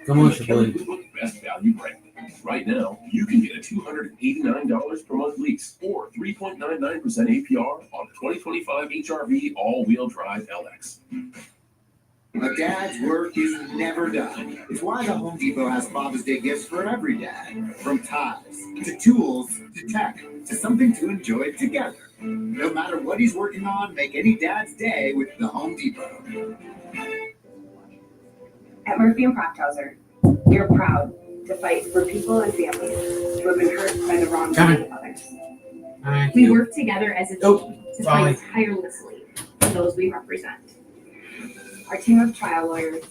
Kelly Blue Book Best Value brand. Right now, you can get a $289 per month lease or 3.99% APR on the 2025 HRV all-wheel drive LX. A dad's work is never done. It's why the Home Depot has Father's Day gifts for every dad. From ties, to tools, to tech, to something to enjoy together. No matter what he's working on, make any dad's day with the Home Depot. At Murphy and Procthauser, we are proud to fight for people and families who have been hurt by the wrongdoing of others. We work together as a team to fight tirelessly for those we represent. Our team of trial lawyers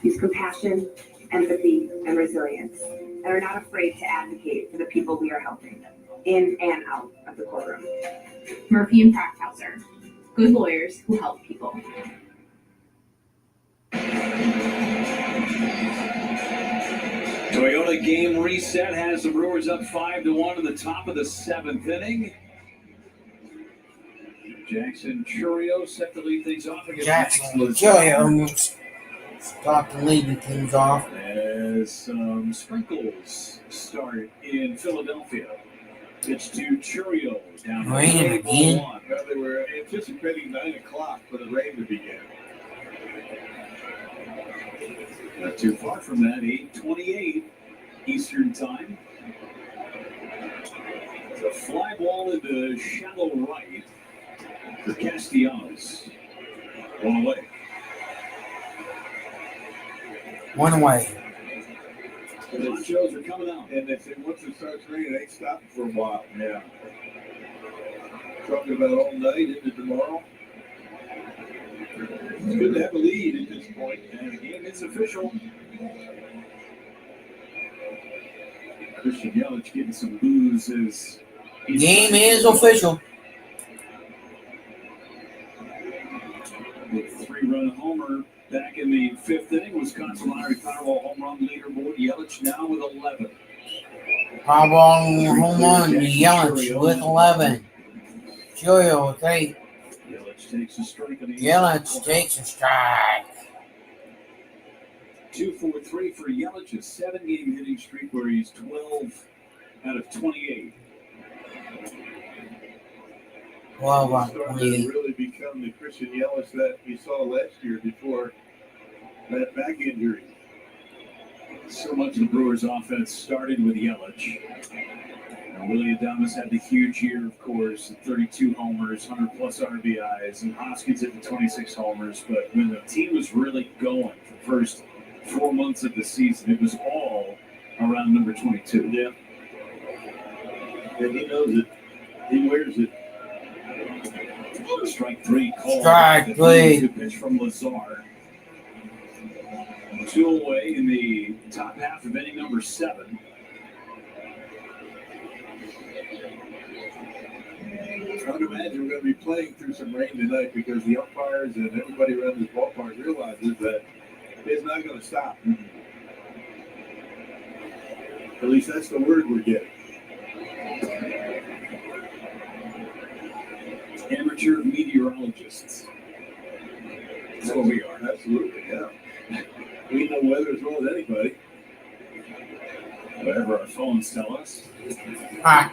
use compassion, empathy, and resilience, and are not afraid to advocate for the people we are helping, in and out of the courtroom. Murphy and Prachthauser, good lawyers who help people. Toyota game reset has the Brewers up 5-1 in the top of the 7th inning. Jackson Churio set to lead things off against Jackson Max Churio stopped leading things off. as some sprinkles start in Philadelphia. Pitch to Churio down Raining again. Well, they were anticipating 9 o'clock for the rain to begin. Not too far from that, 8:28 Eastern time. It's a fly ball into shallow right for Castellanos. One away. One away. The ponchos are coming out. And they say once it starts raining, it ain't stopping for a while. Yeah. Talking about all night into tomorrow. It's good to have a lead at this point, and the game is official. Christian Yelich getting some boos as Game is official. with a 3-run homer back in the 5th inning. Wisconsin Lottery Powerball home run leaderboard. Yelich now with 11. Powerball home run. Yelich with 11. Churio with 8. Yelich takes a strike. Yelich takes a strike. 2-4-3 for Yelich, a 7-game hitting streak where he's 12 out of 28. Well, Starting to really become the Christian Yelich that we saw last year before that back injury. So much of the Brewers' offense started with Yelich. And Willie Adames had the huge year, of course, 32 homers, 100-plus RBIs, and Hoskins hit the 26 homers. But when the team was really going for the first 4 months of the season, it was all around number 22. Yeah. And he knows it. He wears it. Strike 3 call. Strike 3. Good pitch from Lazar. 2 away in the top half of inning number 7. I would imagine we're going to be playing through some rain tonight because the umpires and everybody around this ballpark realizes that it's not going to stop. At least that's the word we're getting. Amateur meteorologists. That's what we are. Absolutely, yeah. We know weather as well as anybody. Whatever our phones tell us.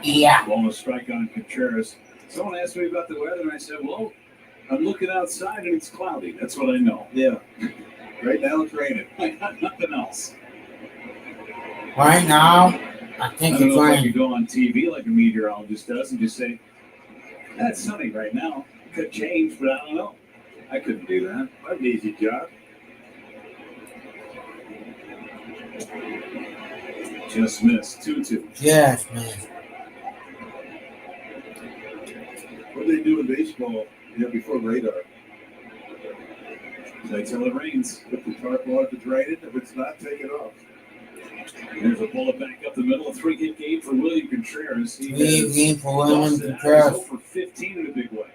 Yeah. Ball a strike on Contreras. Someone asked me about the weather, and I said, well, I'm looking outside and it's cloudy. That's what I know. Yeah. Right now it's raining. I got nothing else. Right now, I think I don't it's know if I raining. could go on TV like a meteorologist does and just say, that's sunny right now. It could change, but I don't know. I couldn't do that. That's an easy job. Just missed. 2-2. Yes, man. What do they do in baseball, before radar? They till it rains. Put the tarp on if it's raining. If it's not, take it off. There's a bullet back up the middle. A 3-hit game for William Contreras. He 3 game for William Contreras. for 15 in a big way.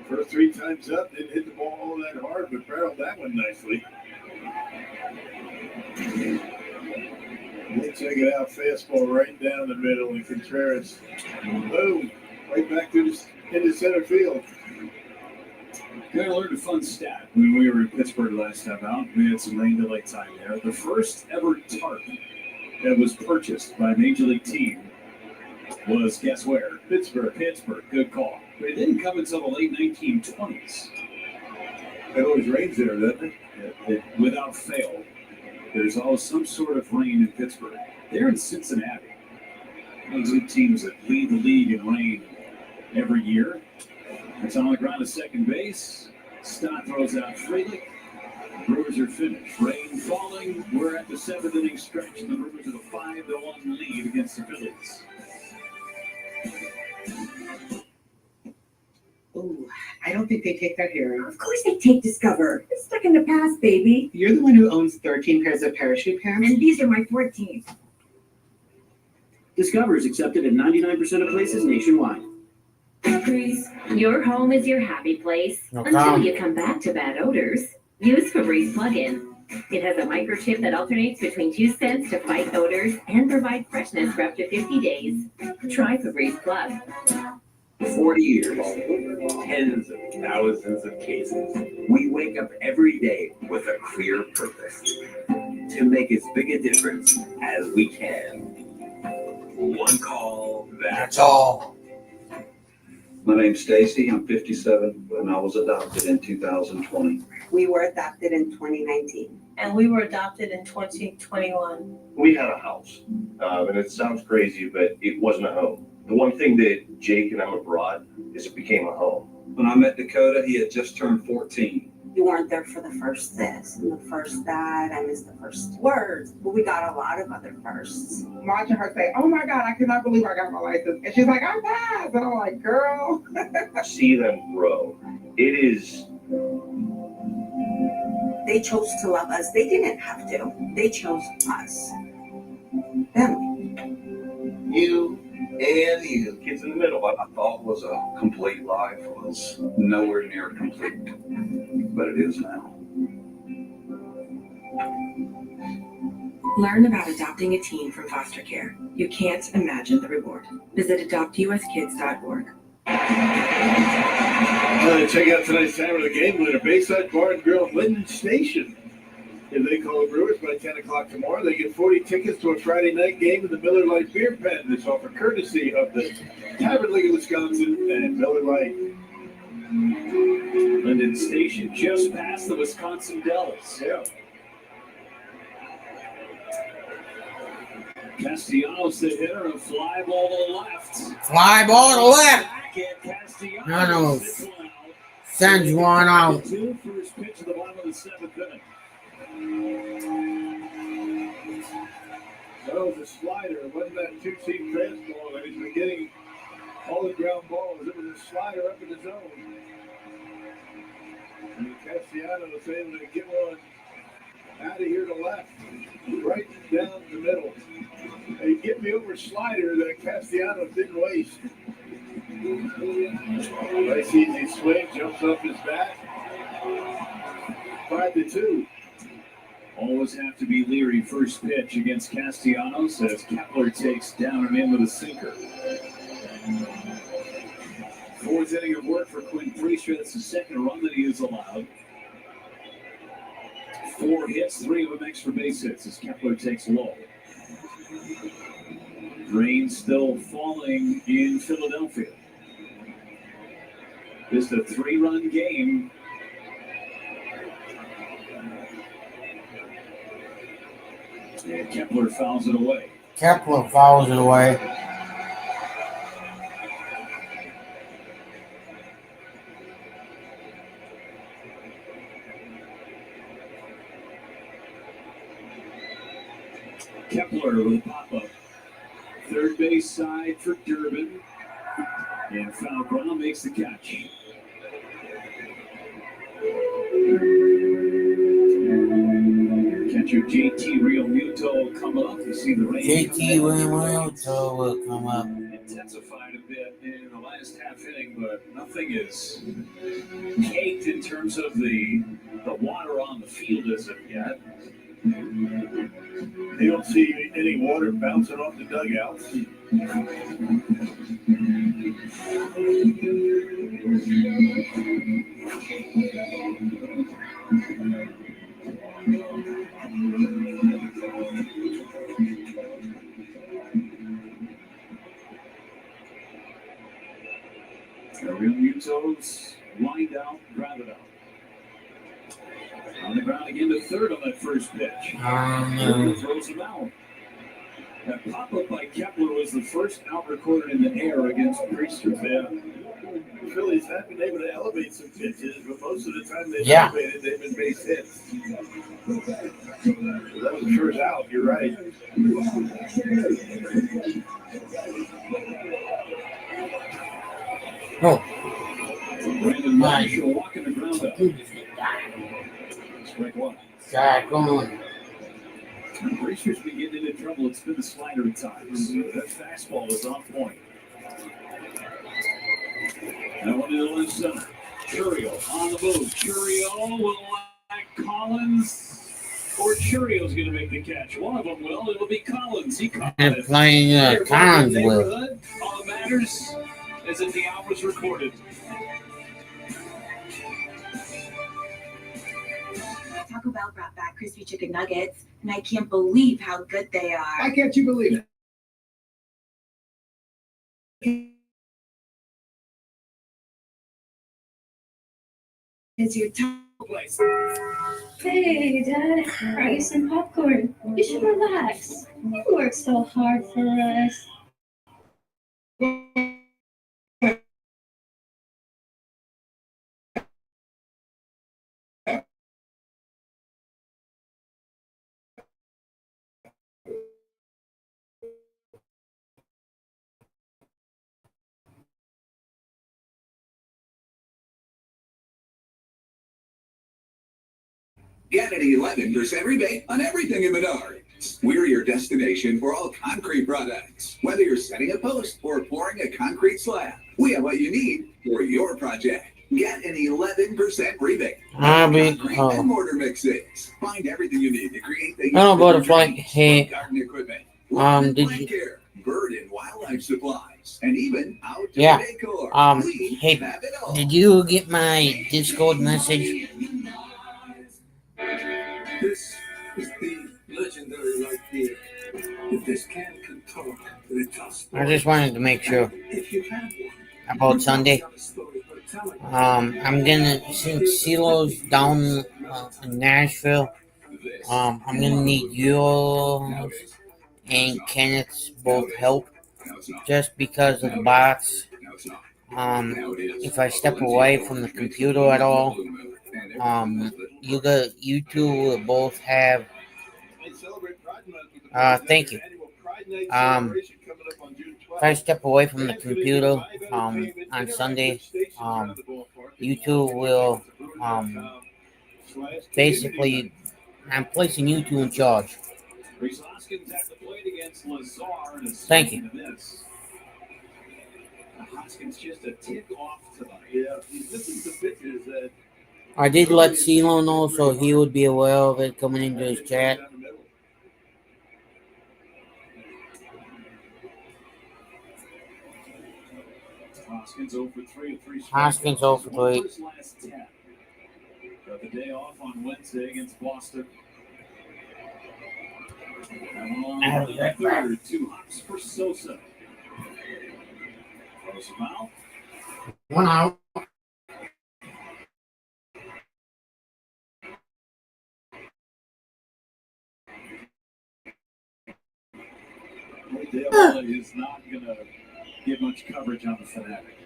First 3 times up, didn't hit the ball all that hard, but barreled that one nicely. We'll check it out. Fastball right down the middle, and Contreras, boom, right back into center field. I learned a fun stat when we were in Pittsburgh last time out. We had some rain delay time there. The first ever tarp that was purchased by a major league team was, guess where? Pittsburgh. Good call. But it didn't come until the late 1920s. It always rains there, doesn't it? Without fail. There's always some sort of rain in Pittsburgh. They're in Cincinnati. One of the teams that lead the league in rain every year. It's on the ground at second base. Stott throws out freely. Brewers are finished. Rain falling. We're at the 7th inning stretch, and the Brewers have a 5-1 lead against the Phillies. Ooh, I don't think they take that here. Of course they take Discover. It's stuck in the past, baby. You're the one who owns 13 pairs of parachute pants? And these are my 14th. Discover is accepted at 99% of places nationwide. Febreze, your home is your happy place No until problem. you come back to bad odors. Use Febreze plug-in. It has a microchip that alternates between 2 scents to fight odors and provide freshness for up to 50 days. Try Febreze Plug. 40 years, tens of thousands of cases. We wake up every day with a clear purpose to make as big a difference as we can. One call, that's all. My name's Stacy. I'm 57, and I was adopted in 2020. We were adopted in 2019. And we were adopted in 2021. We had a house, and it sounds crazy, but it wasn't a home. The one thing that Jake and Emma brought is it became a home. When I met Dakota, he had just turned 14. You weren't there for the first this and the first that. I missed the first words, but we got a lot of other firsts. Watching her say, "Oh my God, I cannot believe I got my license," and she's like, "I passed," and I'm like, "Girl." See them grow. It is. They chose to love us. They didn't have to. They chose us. Them. You and you. Kids in the middle. What I thought was a complete life was nowhere near complete, but it is now. Learn about adopting a teen from foster care. You can't imagine the reward. Visit adoptuskids.org. Check out tonight's time of the game winner, Bayside Bar and Grill, Linden Station. If they call the Brewers by 10 o'clock tomorrow, they get 40 tickets to a Friday night game in the Miller Lite Beer Pen. This offer courtesy of the Tavern League of Wisconsin and Miller Lite. Linden Station, just past the Wisconsin Dells. Yeah. Castellanos the hitter, a fly ball to the left. Fly ball to left. Back at Castellanos. No. Sits one out. Sends one out. Two, first pitch at the bottom of the seventh inning. That was a slider. It wasn't that two-seam fastball that he's been getting all the ground balls. It was a slider up in the zone. And Castellanos was able to get one out of here to left, right down the middle. They get me over slider that Castellanos didn't waste. Nice easy swing, jumps up his bat. 5-2. Always have to be leery first pitch against Castellanos as Kepler takes down and in with a sinker. Fourth inning of work for Quinn Priester. That's the second run that he has allowed. 4 hits, 3 of them extra base hits as Kepler takes low. Rain still falling in Philadelphia. This is a 3-run game. And Kepler fouls it away. Kepler fouls it away. Kepler with a pop-up. Third base side for Durbin. And foul ground makes the catch. Catcher JT Real Muto will come up. You see the rain. JT Real Muto will come up. Intensified a bit in the last half inning, but nothing is caked in terms of the water on the field as of yet. You don't see any water bouncing off the dugouts. Real Muto's lined out, grounded out. On the ground again to third on that first pitch. Kepler throws him out. That pop-up by Kepler was the first out recorded in the air against Priester. The Phillies have been able to elevate some pitches, but most of the time they've elevated, they've been base hits. So that was the first out, you're right. Oh. Brandon Marshall walking the ground up. Strike one. Jack on. Racers been getting into trouble. It's been the slider at times. That fastball is on point. That one to the left center. Churio on the move. Churio will like Collins. Or Churio's going to make the catch. One of them will. It'll be Collins. He caught They're it. playing Collins will. All that matters is that the out was recorded. Taco Bell brought back crispy chicken nuggets, and I can't believe how good they are. Why can't you believe it? It's your taco place. Hey, Dad, brought you some popcorn. You should relax. You work so hard for us. Get an 11% rebate on everything in Menards. We're your destination for all concrete products. Whether you're setting a post or pouring a concrete slab, we have what you need for your project. Get an 11% rebate. Concrete and mortar mixes. Find everything you need to create the Hello, Butterfly. Hey, garden equipment. did you? Care, bird and wildlife supplies, and even outdoor decor. Hey, did you get my Discord message? This is the legendary right here. If this can could talk, then it tells. I just wanted to make sure If you had one, about Sunday. I'm gonna, since CeeLo's down in Nashville, I'm gonna need yours and Kenneth's both help, just because of the box. If I step away from the computer at all, you two will both have. Thank you. If I step away from the computer on Sunday, you two will basically, I'm placing you two in charge. Thank you. Hoskins just a tick off tonight. Yeah, he's missing some pitches that. I did let CeeLo know so he would be aware of it coming into his chat. Hoskins 0 for 3 of 3. Hoskins 0 for 3. Got the day off on Wednesday against Boston. And on the third, 2 hops for Sosa. Throws him out. 1 out. Dale is not going to get much coverage on the Fanatic.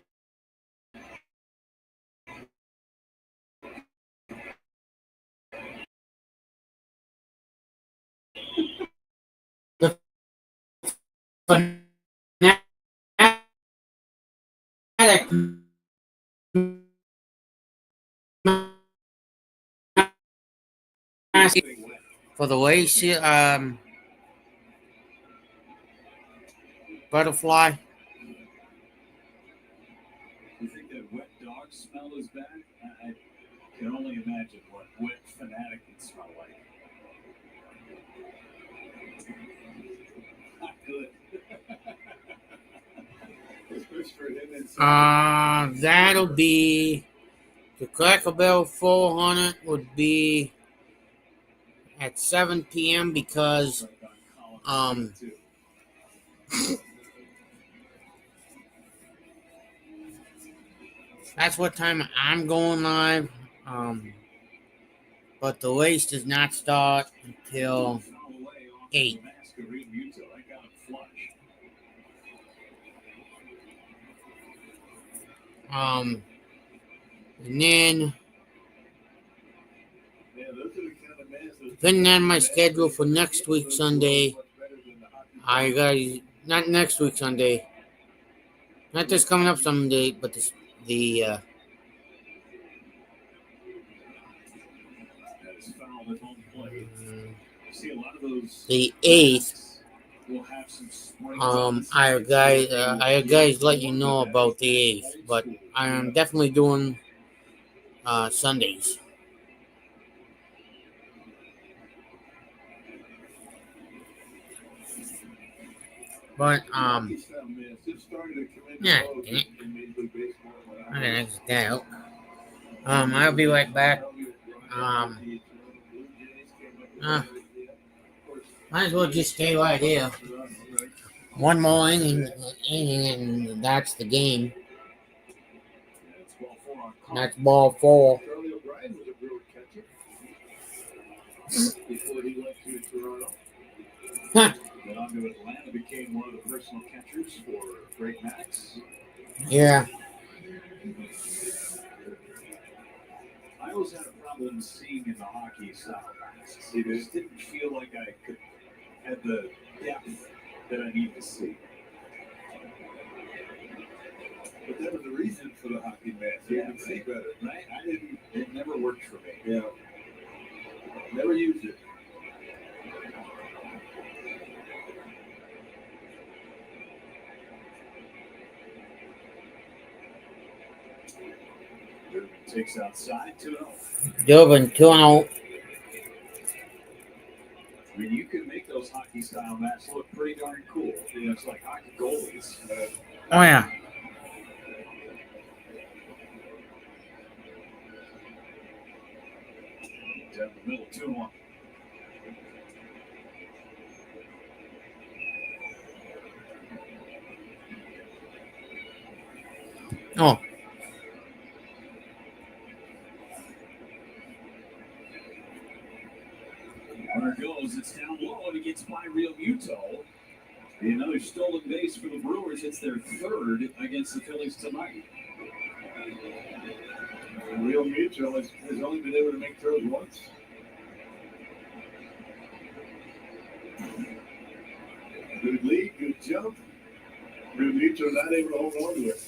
For the way she Butterfly. You think that wet dog smell is back? I can only imagine what wet Fanatic can smell like. Not good. That'll be the Cracker Barrel 400 would be at 7 p.m. because that's what time I'm going live. But the race does not start until 8. And then, depending on my schedule for next week Sunday, I got not next week Sunday, not this coming up Sunday, but the See a lot of those the 8th. will have some spring I guys let you know about the 8th, but I am definitely doing Sundays. But yeah, okay, next that. I'll be right back. Might as well just stay right here. One more inning, and that's the game. That's ball 4. Charlie O'Brien was a Brewer catcher before he went to Toronto. Went on to Atlanta, became one of the personal catchers for Greg Max. Yeah. I always had a problem seeing in the hockey style masks. It just didn't feel like I could have the depth that I need to see. But that was the reason for the hockey mask. You could see better. Right? It never worked for me. Yeah. Never used it. Takes outside 2-0. Durbin 2-0. I mean, you can make those hockey style masks look pretty darn cool. You know, it's like hockey goalies. Oh yeah. Down the middle, 2-1. Oh. Runner goes, it's down low, and it gets by Real Muto. Another stolen base for the Brewers. It's their 3rd against the Phillies tonight. Real Mutual has only been able to make throws once. Good lead, good jump. Real Mutual not able to hold on to it.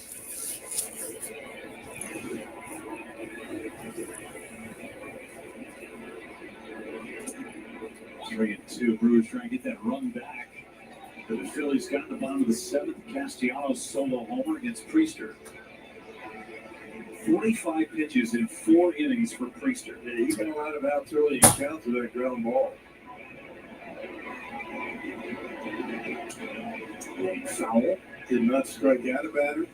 3-2. Brewers trying to get that run back. But the Phillies got in the bottom of the 7th. Castellanos solo homer against Priester. 45 pitches in 4 innings for Priester. Yeah, he got a lot of outs early in counts with that ground ball. Foul. Did not strike out a batter.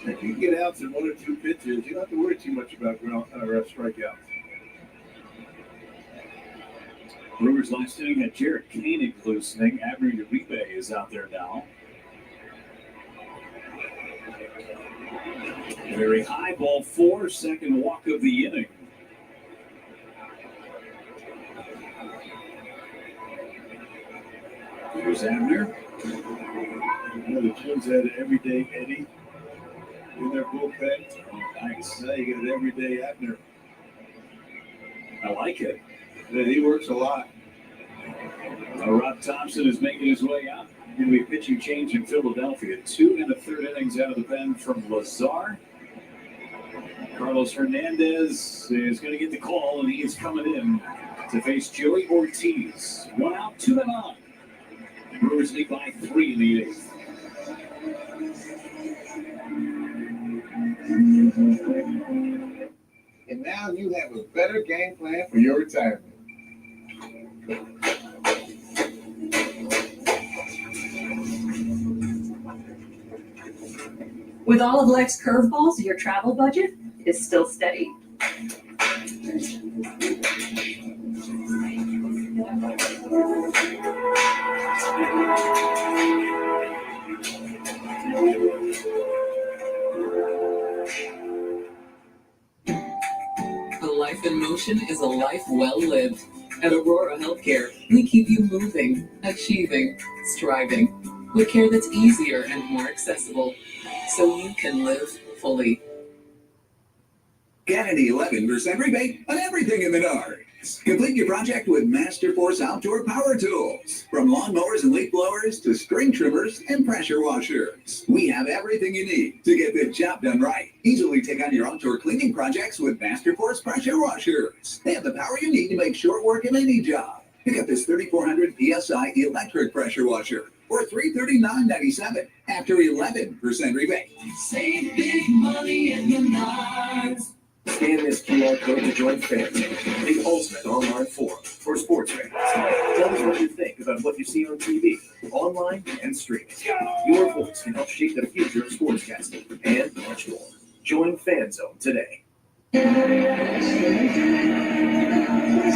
If you get outs in 1 or 2 pitches, you don't have to worry too much about strikeouts. Brewers last inning had Jarrett Koenig loosening. Abner Uribe is out there now. Very high, ball 4, second walk of the inning. Here's Abner. The Twins had an everyday Eddie in their bullpen. Nice. Now you got an everyday Abner. I like it. Yeah, he works a lot. Rob Thompson is making his way out. Going to be a pitching change in Philadelphia. 2 1/3 innings out of the pen from Lazar. Carlos Hernandez is going to get the call, and he is coming in to face Joey Ortiz. 1 out, 2 men on. Brewers lead by 3 in the 8th. And now you have a better game plan for your retirement. With all of life's curveballs, your travel budget is still steady. A life in motion is a life well lived. At Aurora Healthcare, we keep you moving, achieving, striving, with care that's easier and more accessible, so you can live fully. Get an 11% rebate on everything in Menards. Force. Complete your project with Master Force Outdoor Power Tools. From lawnmowers and leaf blowers to string trimmers and pressure washers. We have everything you need to get the job done right. Easily take on your outdoor cleaning projects with Master Force pressure washers. They have the power you need to make short work of any job. Pick up this 3400 PSI electric pressure washer for $339.97 after 11% rebate. Save big money at Menards. Scan this QR code to join fans, the ultimate online forum for sports fans. Tell us what you think about what you see on TV, online, and streaming. Your voice can help shape the future of sportscasting and much more. Join Fan Zone today.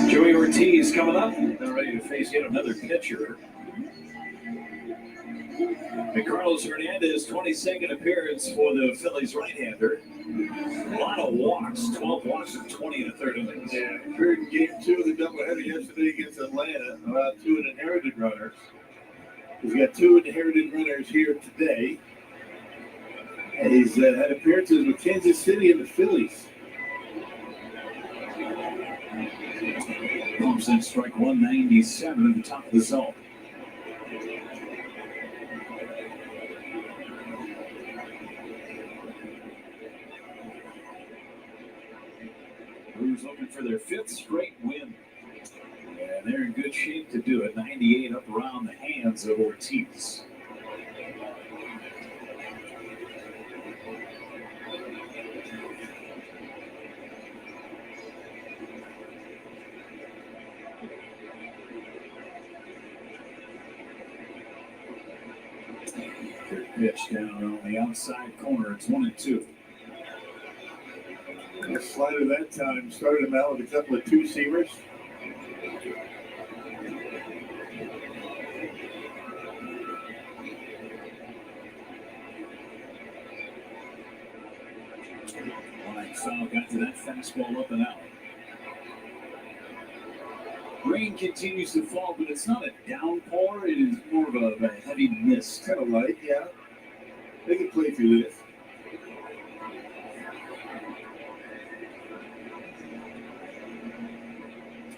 Joey Ortiz coming up. They're ready to face yet another pitcher. And Carlos Hernandez, 22nd appearance for the Phillies right-hander. A lot of walks, 12 walks in 20 and a third innings. Yeah, appeared in game 2 of the doubleheader yesterday against Atlanta, allowed 2 inherited runners. He's got 2 inherited runners here today. And he's had appearances with Kansas City and the Phillies. Bumps in strike 197 at the top of the zone. Brewers looking for their 5th straight win. And they're in good shape to do it. 98 up around the hands of Ortiz. Good pitch down on the outside corner. It's 1-2. The slider that time started him out with a couple of two-seamers. Line foul got to that fastball up and out. Rain continues to fall, but it's not a downpour. It is more of a heavy mist. Kind of light, yeah. They can play through this.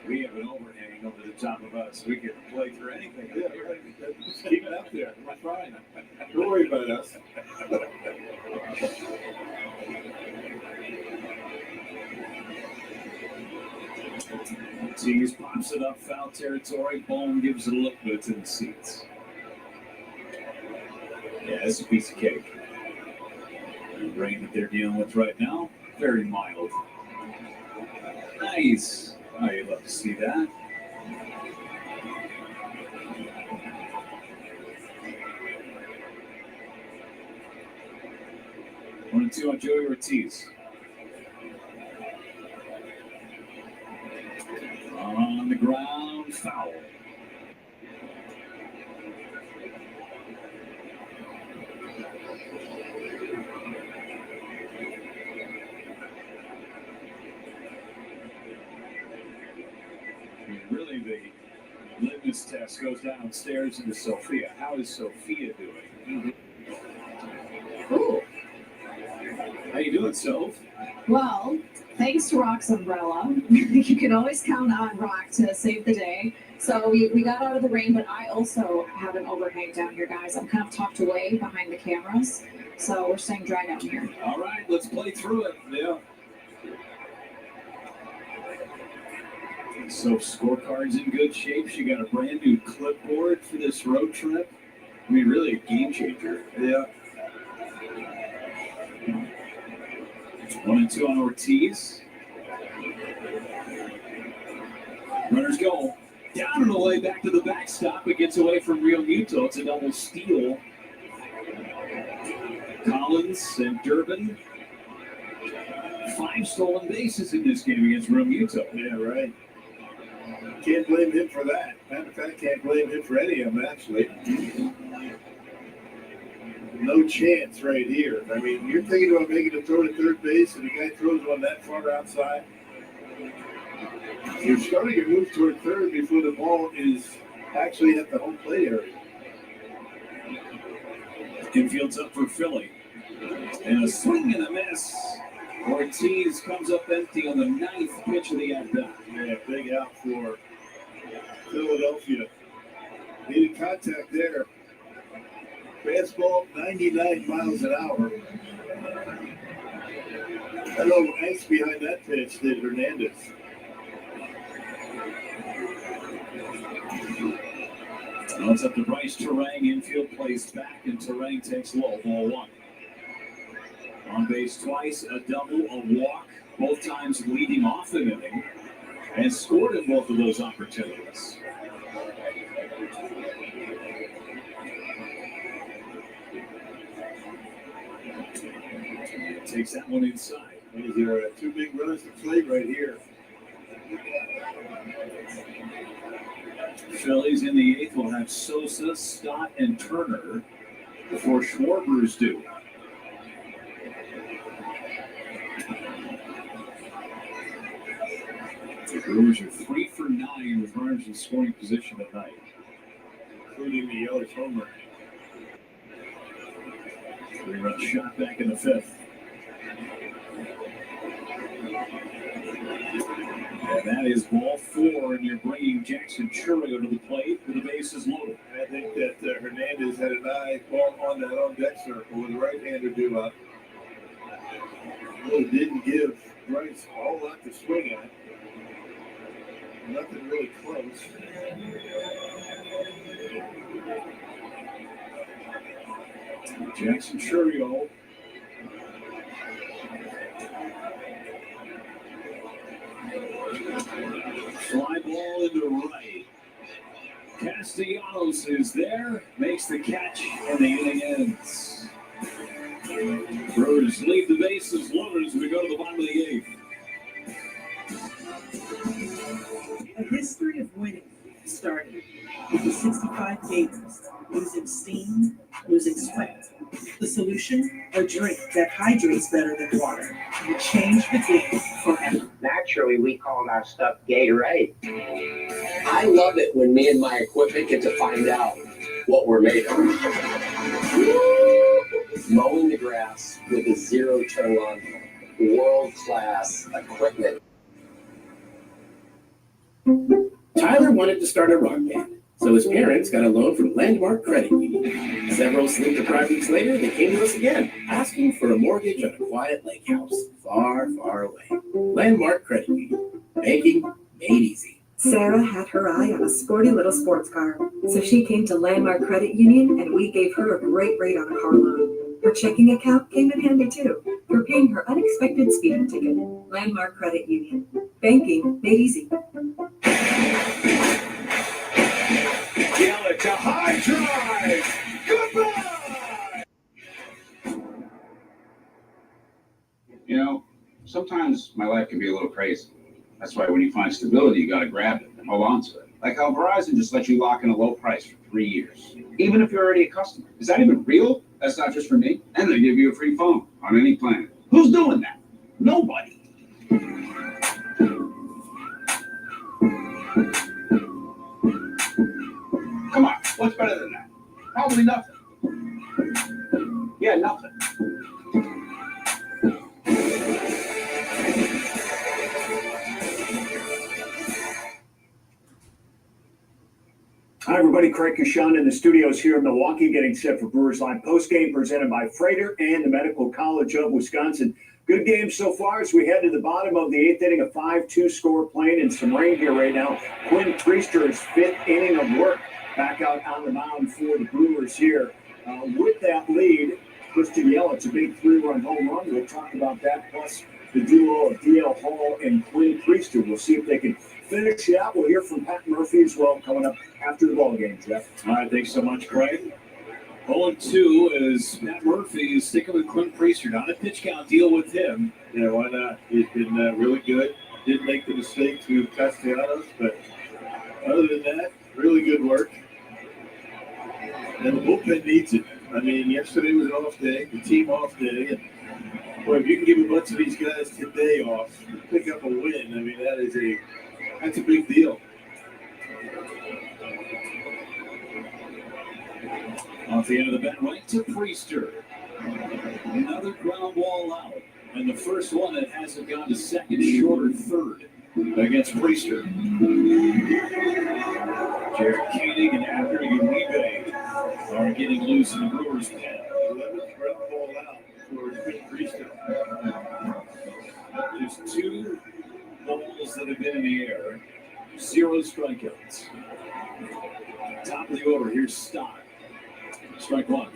We have an overhang over the top of us. We can play through anything. Yeah, right. Just keep it up there. We're fine. Don't worry about us. Ortiz pops it up, foul territory. Bone gives it a look, but it's in the seats. Yeah, it's a piece of cake. The rain that they're dealing with right now, very mild. Nice. Oh, you'd love to see that. One and two on Joey Ortiz. On the ground, foul. Really, the litmus test goes downstairs into Sophia. How is Sophia doing? Cool. How you doing, Soph? Well, thanks to Rock's umbrella, you can always count on Rock to save the day. So we got out of the rain, but I also have an overhang down here, guys. I'm kind of tucked away behind the cameras, so we're staying dry down here. All right, let's play through it. Yeah. So scorecard's in good shape. She got a brand new clipboard for this road trip. I mean, really a game changer. Yeah. 1 and 2 on Ortiz. Runners go down and away, back to the backstop. It gets away from Real Muto. It's a double steal. Collins and Durbin. 5 stolen bases in this game against Real Muto. Yeah, right. Can't blame him for that. Matter of fact, can't blame him for any of them, actually. No chance right here. I mean, you're thinking about making a throw to third base, and the guy throws one that far outside. You're starting to move toward third before the ball is actually at the home plate area. Infield's up for Philly. And a swing and a miss. Ortiz comes up empty on the 9th pitch of the at-bat. Yeah, big out for Philadelphia. Needed contact there. Fastball 99 miles an hour. I don't know angst behind that pitch did Hernandez. Well, it's up to Bryce Terang. Infield plays back, and Terang takes low. Ball 1. On base twice, a double, a walk, both times leading off the inning, and scored in both of those opportunities. Takes that one inside. These are 2 big runners to plate right here. Phillies in the 8th will have Sosa, Stott, and Turner before Schwarber's due. The Brewers are 3 for 9 with runners in scoring position tonight, including the Yelich homer. 3-run shot back in the 5th. And that is ball 4, and you're bringing Jackson Churro to the plate with the bases loaded. I think that Hernandez had an eye on that on-deck circle with a right-hander due up. Really didn't give Bryce a whole lot to swing at. Nothing really close. Jackson Churro. Fly ball into right. Castellanos is there, makes the catch, and the inning ends. Brewers leave the bases loaded as we go to the bottom of the 8th. A history of winning started with the 65 games, losing steam, losing sweat. The solution? A drink that hydrates better than water. You change the game forever. Naturally, we call our stuff Gatorade. I love it when me and my equipment get to find out what we're made of. Mowing the grass with a 0-turn-on, world-class equipment. Tyler wanted to start a rock band, so his parents got a loan from Landmark Credit Union. Several sleep-deprived weeks later, they came to us again, asking for a mortgage on a quiet lake house, far, far away. Landmark Credit Union. Banking made easy. Sarah had her eye on a sporty little sports car, so she came to Landmark Credit Union and we gave her a great rate on a car loan. Her checking account came in handy too, for paying her unexpected speeding ticket. Landmark Credit Union. Banking made easy. Yelich, a high drive. Goodbye. You know, sometimes my life can be a little crazy. That's why when you find stability, you got to grab it and hold on to it. Like how Verizon just lets you lock in a low price for 3 years, even if you're already a customer. Is that even real? That's not just for me. And they give you a free phone on any plan. Who's doing that? Nobody. Come on, what's better than that? Probably nothing. Yeah, nothing. Hi, everybody. Craig Kashan in the studios here in Milwaukee, getting set for Brewers Live postgame presented by Freighter and the Medical College of Wisconsin. Good game so far as we head to the bottom of the 8th inning, a 5-2 score playing in some rain here right now. Quinn Priester's 5th inning of work back out on the mound for the Brewers here. With that lead, Christian Yelich, a big 3-run home run. We'll talk about that, plus the duo of D.L. Hall and Quinn Priester. We'll see if they can finish it out. We'll hear from Pat Murphy as well coming up after the ball game, Jeff. All right, thanks so much, Craig. 0-2 is Pat Murphy is sticking with Quinn Priester. Not a pitch count deal with him. Yeah, why not? He's been really good. Didn't make the mistake to Castellanos, but other than that, really good work. And the bullpen needs it. I mean, yesterday was an off day, the team off day. And boy, if you can give a bunch of these guys today off, pick up a win, I mean, that's a big deal. Off the end of the bat, right to Priester. Another ground ball out. And the first one that hasn't gone to second, short, or third against Priester. Jared Koenig and Abner Uribe are getting loose in the Brewers' pen. 11th ground ball out for Priester. There's 2 balls that have been in the air, 0 strikeouts. Top of the order, here's Stott. Strike 1.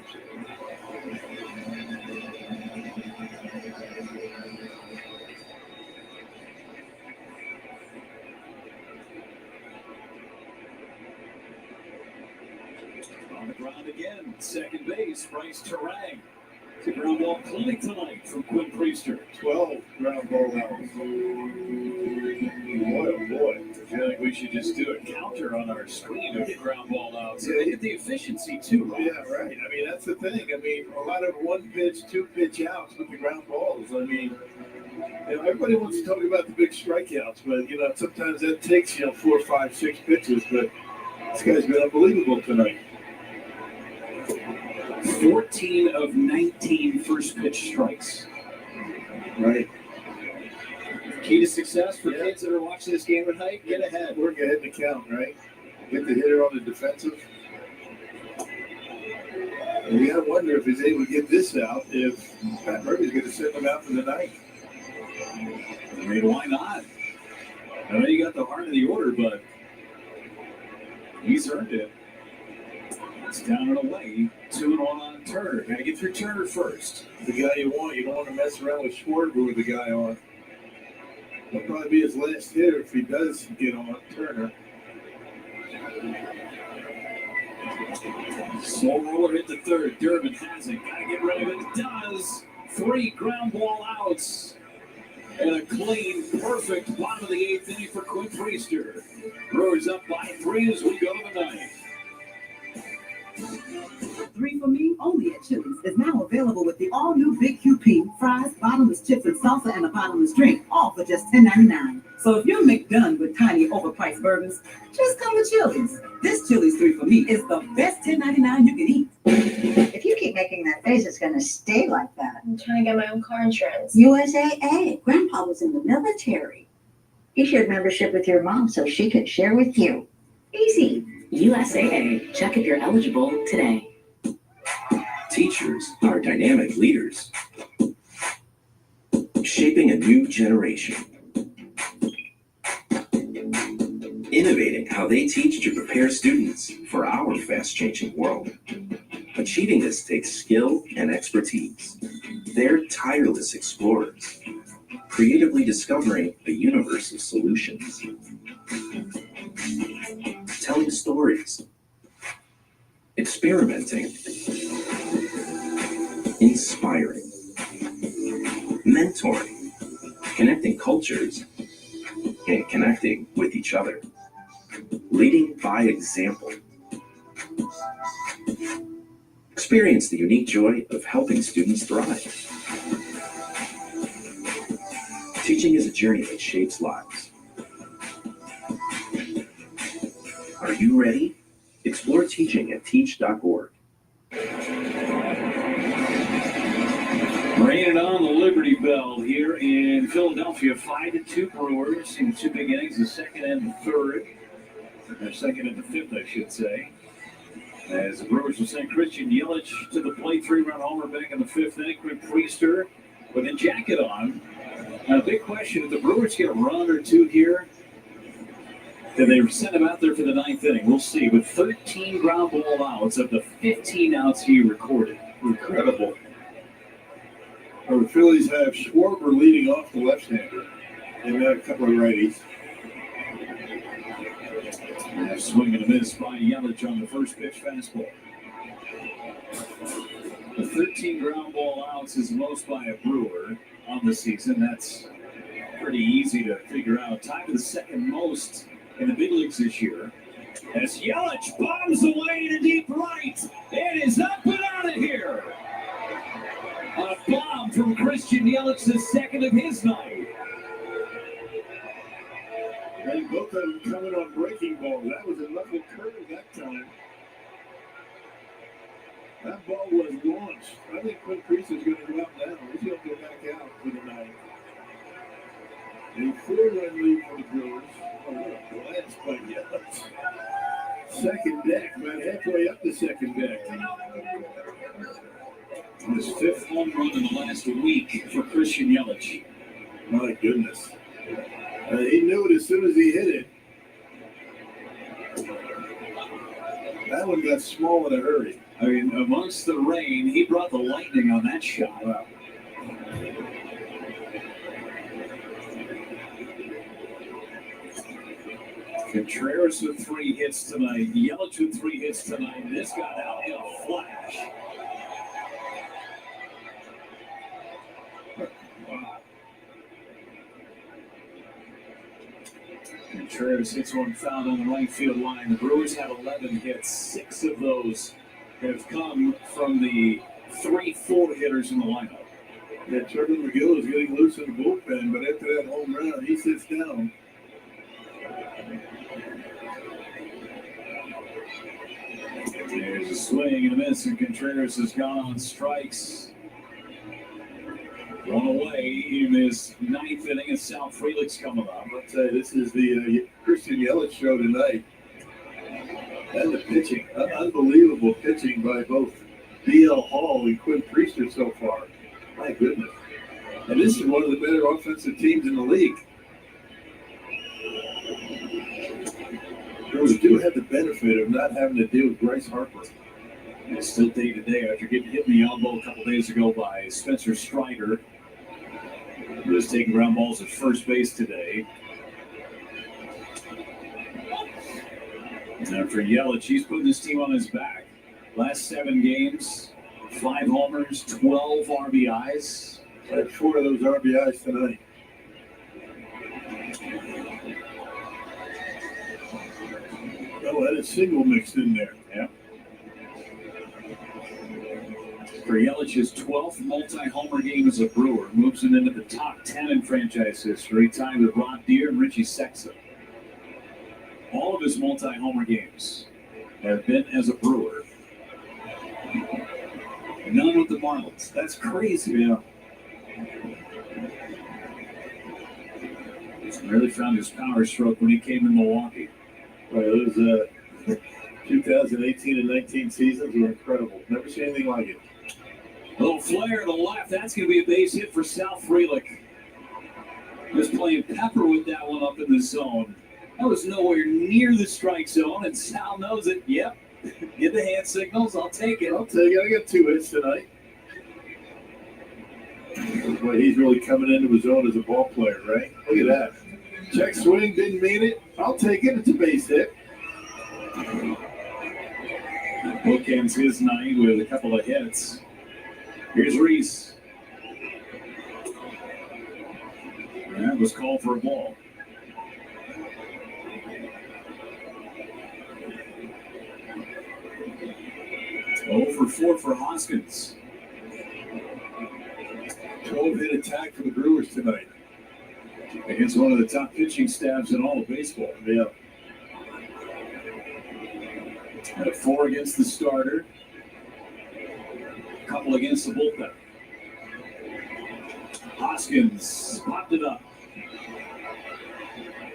On the ground again, second base, Bryce Terang. It's a ground ball clinic tonight from Quinn Priester. 12 ground ball outs. Boy, oh boy. I feel like we should just do a counter on our screen of ground ball outs. Yeah. Look at the efficiency, too. Right? Yeah, right. I mean, that's the thing. I mean, a lot of 1-pitch, 2-pitch outs with the ground balls. I mean, everybody wants to talk about the big strikeouts, but, sometimes that takes, 4, 5, 6 pitches. But this guy's been unbelievable tonight. 14 of 19 first pitch strikes. Right. Key to success for kids that are watching this game tonight, get ahead. Work ahead in the count, right? Get the hitter on the defensive. And we got to wonder if he's able to get this out, if Pat Murphy's going to send him out for the night. I mean, why not? I know you got the heart of the order, but he's earned it. It's down and away. 2-1 on Turner. Got to get through Turner first. The guy you want. You don't want to mess around with Schwarber with the guy on. He'll probably be his last hitter if he does get on Turner. Slow roller hit the third. Durbin has it. Got to get rid of it. Does. 3 ground ball outs. And a clean, perfect bottom of the 8th inning for Quinn Priester. Brewers up by 3 as we go to the 9th. 3 for Me only at Chili's is now available with the all-new Big QP, fries, bottomless chips and salsa, and a bottomless drink, all for just $10.99. So if you're McDone with tiny, overpriced burgers, just come to Chili's. This Chili's 3 for Me is the best $10.99 you can eat. If you keep making that face, it's going to stay like that. I'm trying to get my own car insurance. USAA. Grandpa was in the military. He shared membership with your mom so she could share with you. Easy. USAA. Check if you're eligible today. Teachers are dynamic leaders, shaping a new generation, innovating how they teach to prepare students for our fast-changing world. Achieving this takes skill and expertise. They're tireless explorers, creatively discovering a universe of solutions, telling stories, experimenting, inspiring, mentoring, connecting cultures, and connecting with each other, leading by example. Experience the unique joy of helping students thrive. Teaching is a journey that shapes lives. Are you ready? Explore teaching at teach.org. Ringing on the Liberty Bell here in Philadelphia, 5-2 Brewers in 2 big innings, the second and the third. Or second and the fifth, I should say. As the Brewers will send Christian Yelich to the plate, 3-run homer back in the 5th inning. Quinn Priester with a jacket on. Now, the big question, if the Brewers get a run or 2 here, then they send him out there for the 9th inning. We'll see. With 13 ground ball outs of the 15 outs he recorded. Incredible. Well, the Phillies have Schwarber leading off the left-hander, and they have a couple of righties. A swing and a miss by Yelich on the first pitch fastball. The 13 ground ball outs is most by a Brewer on the season. That's pretty easy to figure out. Tied to the second most in the big leagues this year. As Yelich bombs away to deep right. It is up and out of here. A bomb from Christian Yelich, the second of his night. And both of them coming on breaking ball. That was a lovely curve that time. That ball was launched. I think Quinn Priest is going to go up now. He's going to go back out for the night. A 4-run lead for the Brewers. Oh, what a blast by Yelich. Second deck, about halfway up the second deck. His 5th home run in the last week for Christian Yelich. My goodness. He knew it as soon as he hit it. That one got small in a hurry. I mean, amongst the rain, he brought the lightning on that shot. Wow. Contreras with 3 hits tonight. Yelich with 3 hits tonight. This got out in a flash. Wow. Contreras hits one foul on the right field line. The Brewers have 11 hits. 6 of those have come from the 3-4 hitters in the lineup. Yeah, Trevor McGill is getting loose in the bullpen, but after that home run, he sits down. There's a swing and a miss, and Contreras has gone on strikes. One away in his 9th inning, and Sal Frelick's coming up. I'll tell you, this is the Christian Yelich show tonight. And the pitching, unbelievable pitching by both D.L. Hall and Quinn Priester so far. My goodness. And this is one of the better offensive teams in the league. Brewers do have the benefit of not having to deal with Bryce Harper. And it's still day to day after getting hit in the elbow a couple days ago by Spencer Strider, who was taking ground balls at first base today. And for Yelich, he's putting his team on his back. Last 7 games, 5 homers, 12 RBIs. Had 4 of those RBIs tonight. Oh, that is single mixed in there. Yeah. For Yelich's 12th multi-homer game as a Brewer, moves him into the top 10 in franchise history, tied with Rod Deere and Richie Sexton. All of his multi-homer games have been as a Brewer. None with the Marlins. That's crazy. Yeah. He's really found his power stroke when he came in Milwaukee. Well, those 2018 and 19 seasons were incredible. Never seen anything like it. A little flare to the left. That's going to be a base hit for Sal Frelick. Just playing pepper with that one up in the zone. That was nowhere near the strike zone, and Sal knows it. Yep. Get the hand signals. I'll take it. I'll take it. I got 2 hits tonight. Boy, he's really coming into his own as a ball player, right? Look at that. Check swing, didn't mean it. I'll take it. It's a base hit. Bookends his night with a couple of hits. Here's Reese. That was called for a ball. Over 4 for Hoskins. 12-hit attack for the Brewers tonight. Against one of the top pitching staffs in all of baseball. Yeah. At 4 against the starter. A couple against the bullpen. Hoskins popped it up.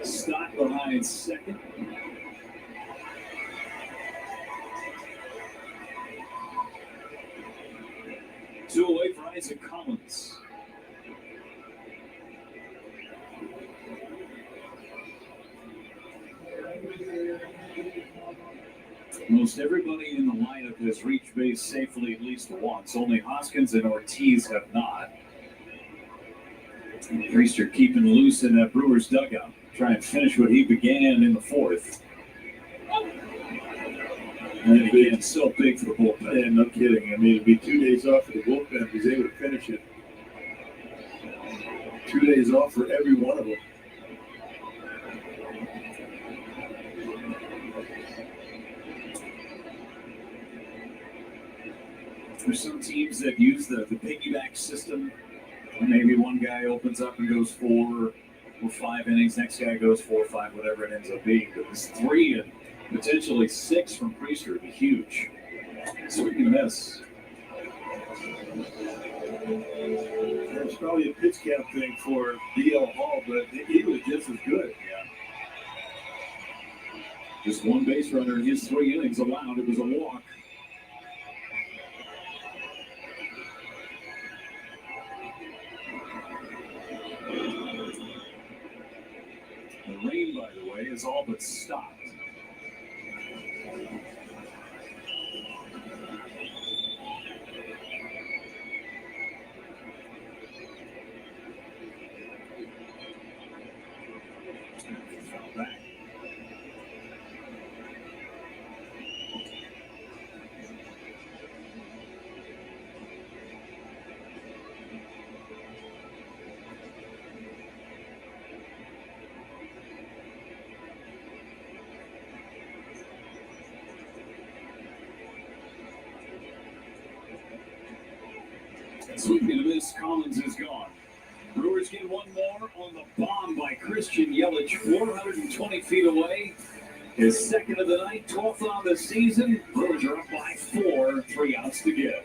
Stott behind second. Two away for Isaac Collins. Most everybody in the lineup has reached base safely at least once. Only Hoskins and Ortiz have not. And Priester keeping loose in that Brewers dugout. Try and finish what he began in the 4th. And again, so big for the bullpen. Yeah, no kidding. I mean, it'd be 2 days off for the bullpen if he's able to finish it. 2 days off for every one of them. There's some teams that use the piggyback system. Maybe one guy opens up and goes 4 or 5 innings. Next guy goes 4 or 5, whatever it ends up being. But this 3 and potentially 6 from Priester would be huge. Swing and miss. It's probably a pitch count thing for D.L. Hall, but he was just as good. Yeah. Just one base runner in his 3 innings allowed. It was a walk. The rain, by the way, is all but stopped. Back. Swing and a miss. Collins is gone. Brewers get one more on the bomb by Christian Yelich, 420 feet away. His second of the night, 12th on the season. Brewers are up by 4, 3 outs to give.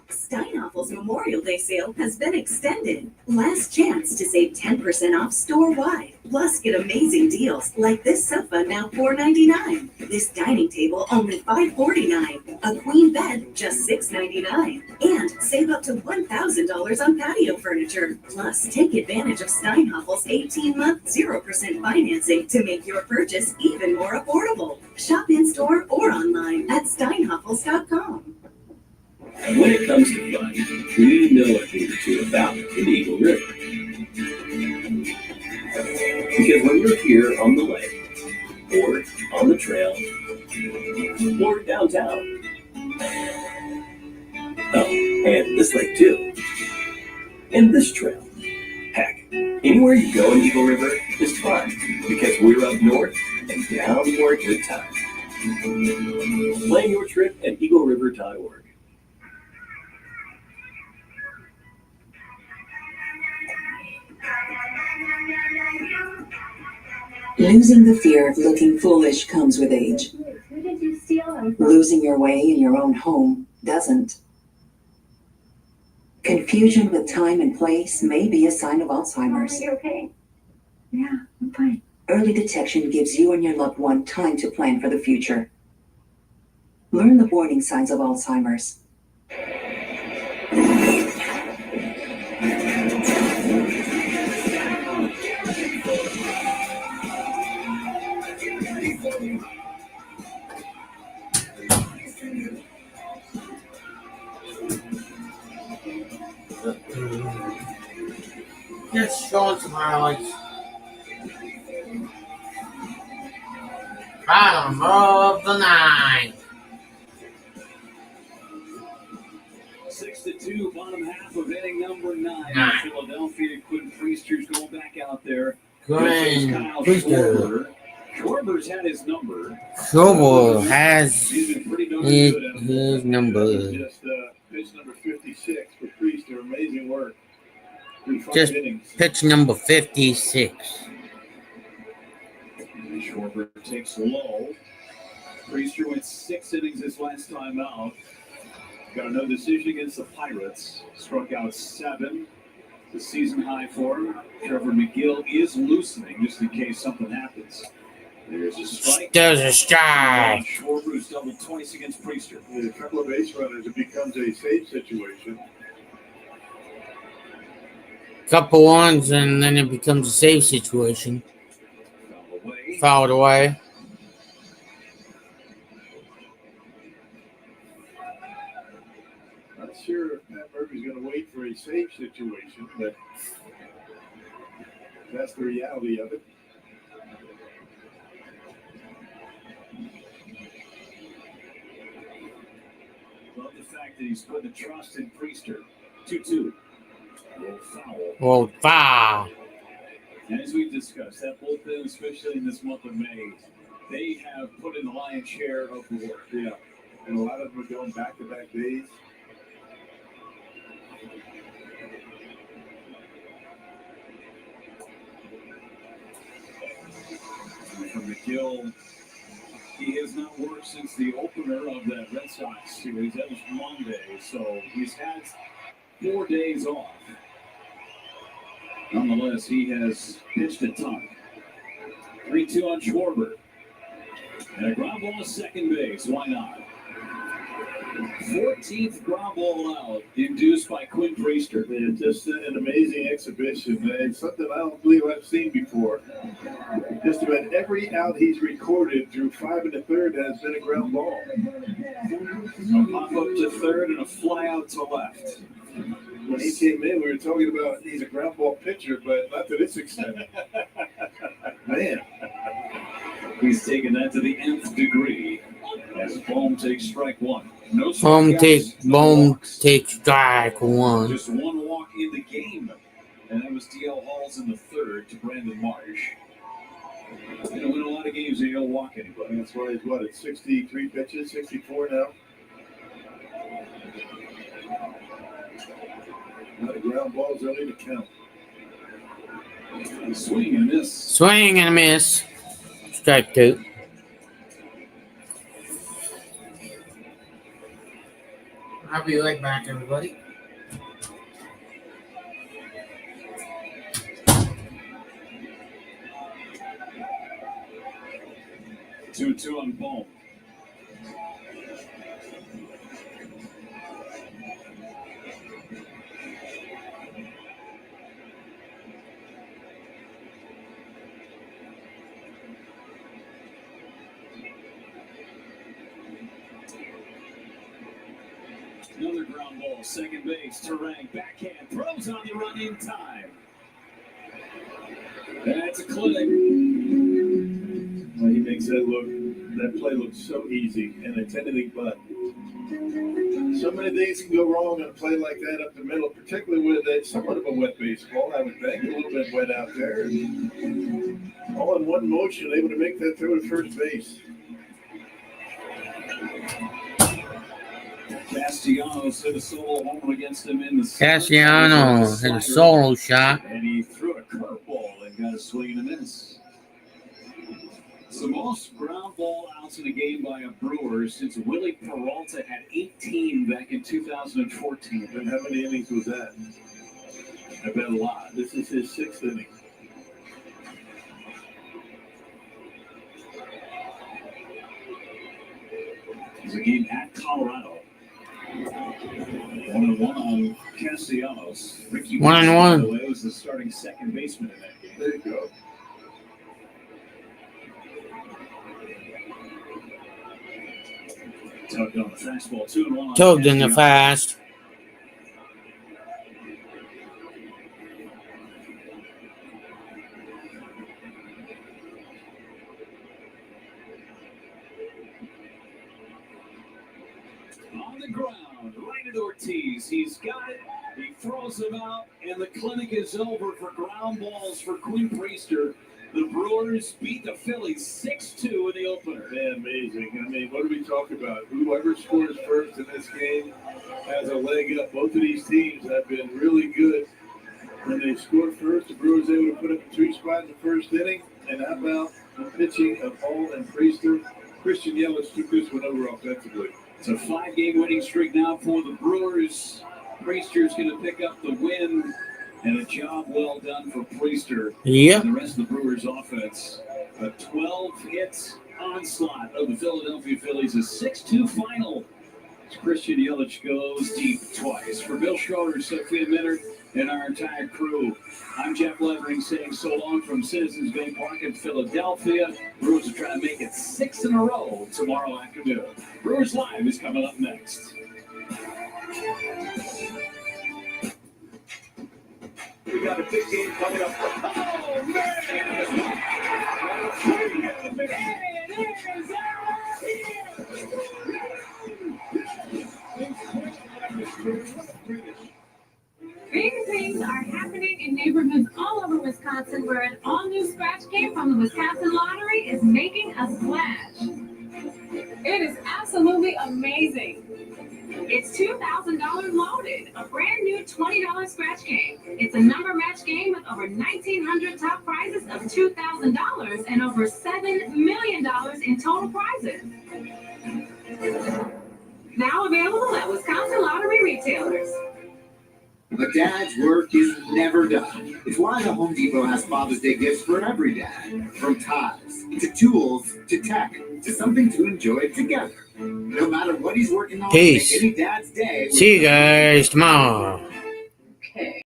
Steinhoffel's Memorial Day sale has been extended. Last chance to save 10% off store-wide. Plus, get amazing deals like this sofa now $4.99. This dining table only $5.49. A queen bed just $6.99. And save up to $1,000 on patio furniture. Plus, take advantage of Steinhoffel's 18-month 0% financing to make your purchase even more affordable. Shop in-store or online at steinhoffels.com. And when it comes to fun, we know a thing or two about the Eagle River. Because when you're here on the lake, or on the trail, or downtown, oh, and this lake too, and this trail, heck, anywhere you go in Eagle River is fun, because we're up north and down for a good time. Plan your trip at eagleriver.org. Losing the fear of looking foolish comes with age. Who did you steal them from? Losing your way in your own home doesn't. Confusion with time and place may be a sign of Alzheimer's. Are you okay? Yeah, I'm fine. Early detection gives you and your loved one time to plan for the future. Learn the warning signs of Alzheimer's. Just showing some highlights. Bottom of the 9. 6-2, bottom half of inning number 9. Philadelphia, Quinn Priester's going back out there. Priester. Schwarber's had his number. Schwarber has He's been pretty darn his good. number. Just pitch number 56 for Priester. Amazing work. Through 5 Just innings. pitch number 56. Schwarber takes low. Priester went 6 innings his last time out. Got no decision against the Pirates. Struck out 7. The season high for him. Trevor McGill is loosening just in case something happens. There's a strike. There's a strike. Schwarber's doubled twice against Priester. With a couple of base runners, it becomes a safe situation. Couple ones, and then it becomes a save situation. Fouled away. Not sure if Pat Murphy's going to wait for a safe situation, but that's the reality of it. Love the fact that he's put the trust in Priester. 2-2. Foul. Well, foul. As we've discussed, that bullpen, especially in this month of May, they have put in the lion's share of the work. Yeah, and a lot of them are going back-to-back days. From McGill, He has not worked since the opener of that Red Sox series. That was Monday, so he's had 4 days off. Nonetheless, he has pitched a ton. 3-2 on Schwarber. And a ground ball to second base. Why not? 14th ground ball out, induced by Quinn Priester. Man, just an amazing exhibition. It's something I don't believe I've seen before. Just about every out he's recorded through 5 1/3 has been a ground ball. A pop up to third and a fly out to left. When he came in, we were talking about he's a ground ball pitcher, but not to this extent. Man. He's taken that to the nth degree as Bohm takes strike one. No Bohm strikeouts, takes strike one. Just one walk in the game. And that was D.L. Halls in the third to Brandon Marsh. He's going to win a lot of games and he don't walk anybody. That's why he's at 63 pitches, 64 now. A lot of ground balls don't need to count. Swing and miss. Swing and a miss. Strike two. I'll be right back, everybody. Two on Bohm. Another ground ball, second base, Terang, backhand, throws on the run in time. That's a clinic. Well, he makes that play look so easy, and it's anything but. So many things can go wrong on a play like that up the middle, particularly with somewhat of a wet baseball, I would think. A little bit wet out there. And all in one motion, able to make that throw to first base. Castellanos hit a solo homer against him in the Castellanos hit a solo shot. And he threw a curveball and got a swing and a miss. It's the most ground ball outs in a game by a Brewer since Willie Peralta had 18 back in 2014. And how many innings was that? I bet a lot. This is his 6th inning. It's a game at Colorado. 1-1 on Castellanos. Ricky 1-1. By the way, was the starting second baseman in that game. There you go. Tugged on the fastball, 2-1. Tugged in the fast. On the ground, right at Ortiz. He's got it. He throws him out, and the clinic is over for ground balls for Quinn Priester. The Brewers beat the Phillies 6-2 in the opener. Man, amazing. I mean, what do we talk about? Whoever scores first in this game has a leg up. Both of these teams have been really good. When they scored first, the Brewers able to put up a 2 spot in the first inning. And how about the pitching of Hall and Priester? Christian Yelich took this one over offensively. It's a 5-game winning streak now for the Brewers. Priester's going to pick up the win. And a job well done for Priester. Yep. And the rest of the Brewers' offense. A 12-hit onslaught of the Philadelphia Phillies. A 6-2 final. As Christian Yelich goes deep twice. For Bill Schroeder, Sophia Minner, and our entire crew, I'm Jeff Levering saying so long from Citizens Bank Park in Philadelphia. Brewers are trying to make it 6 in a row tomorrow afternoon. Brewers Live is coming up next. We got a big game coming up. Oh, Big things are happening in neighborhoods all over Wisconsin where an all-new scratch game from the Wisconsin Lottery is making a splash. It is absolutely amazing. It's $2,000 loaded, a brand new $20 scratch game. It's a number match game with over over 1,900 top prizes of $2,000 and over $7 million in total prizes. Now available at Wisconsin Lottery retailers. A dad's work is never done. It's why the Home Depot has Father's Day gifts for every dad. From ties, to tools, to tech, to something to enjoy together. No matter what he's working on, Peace. any dad's day. See you guys tomorrow. Okay.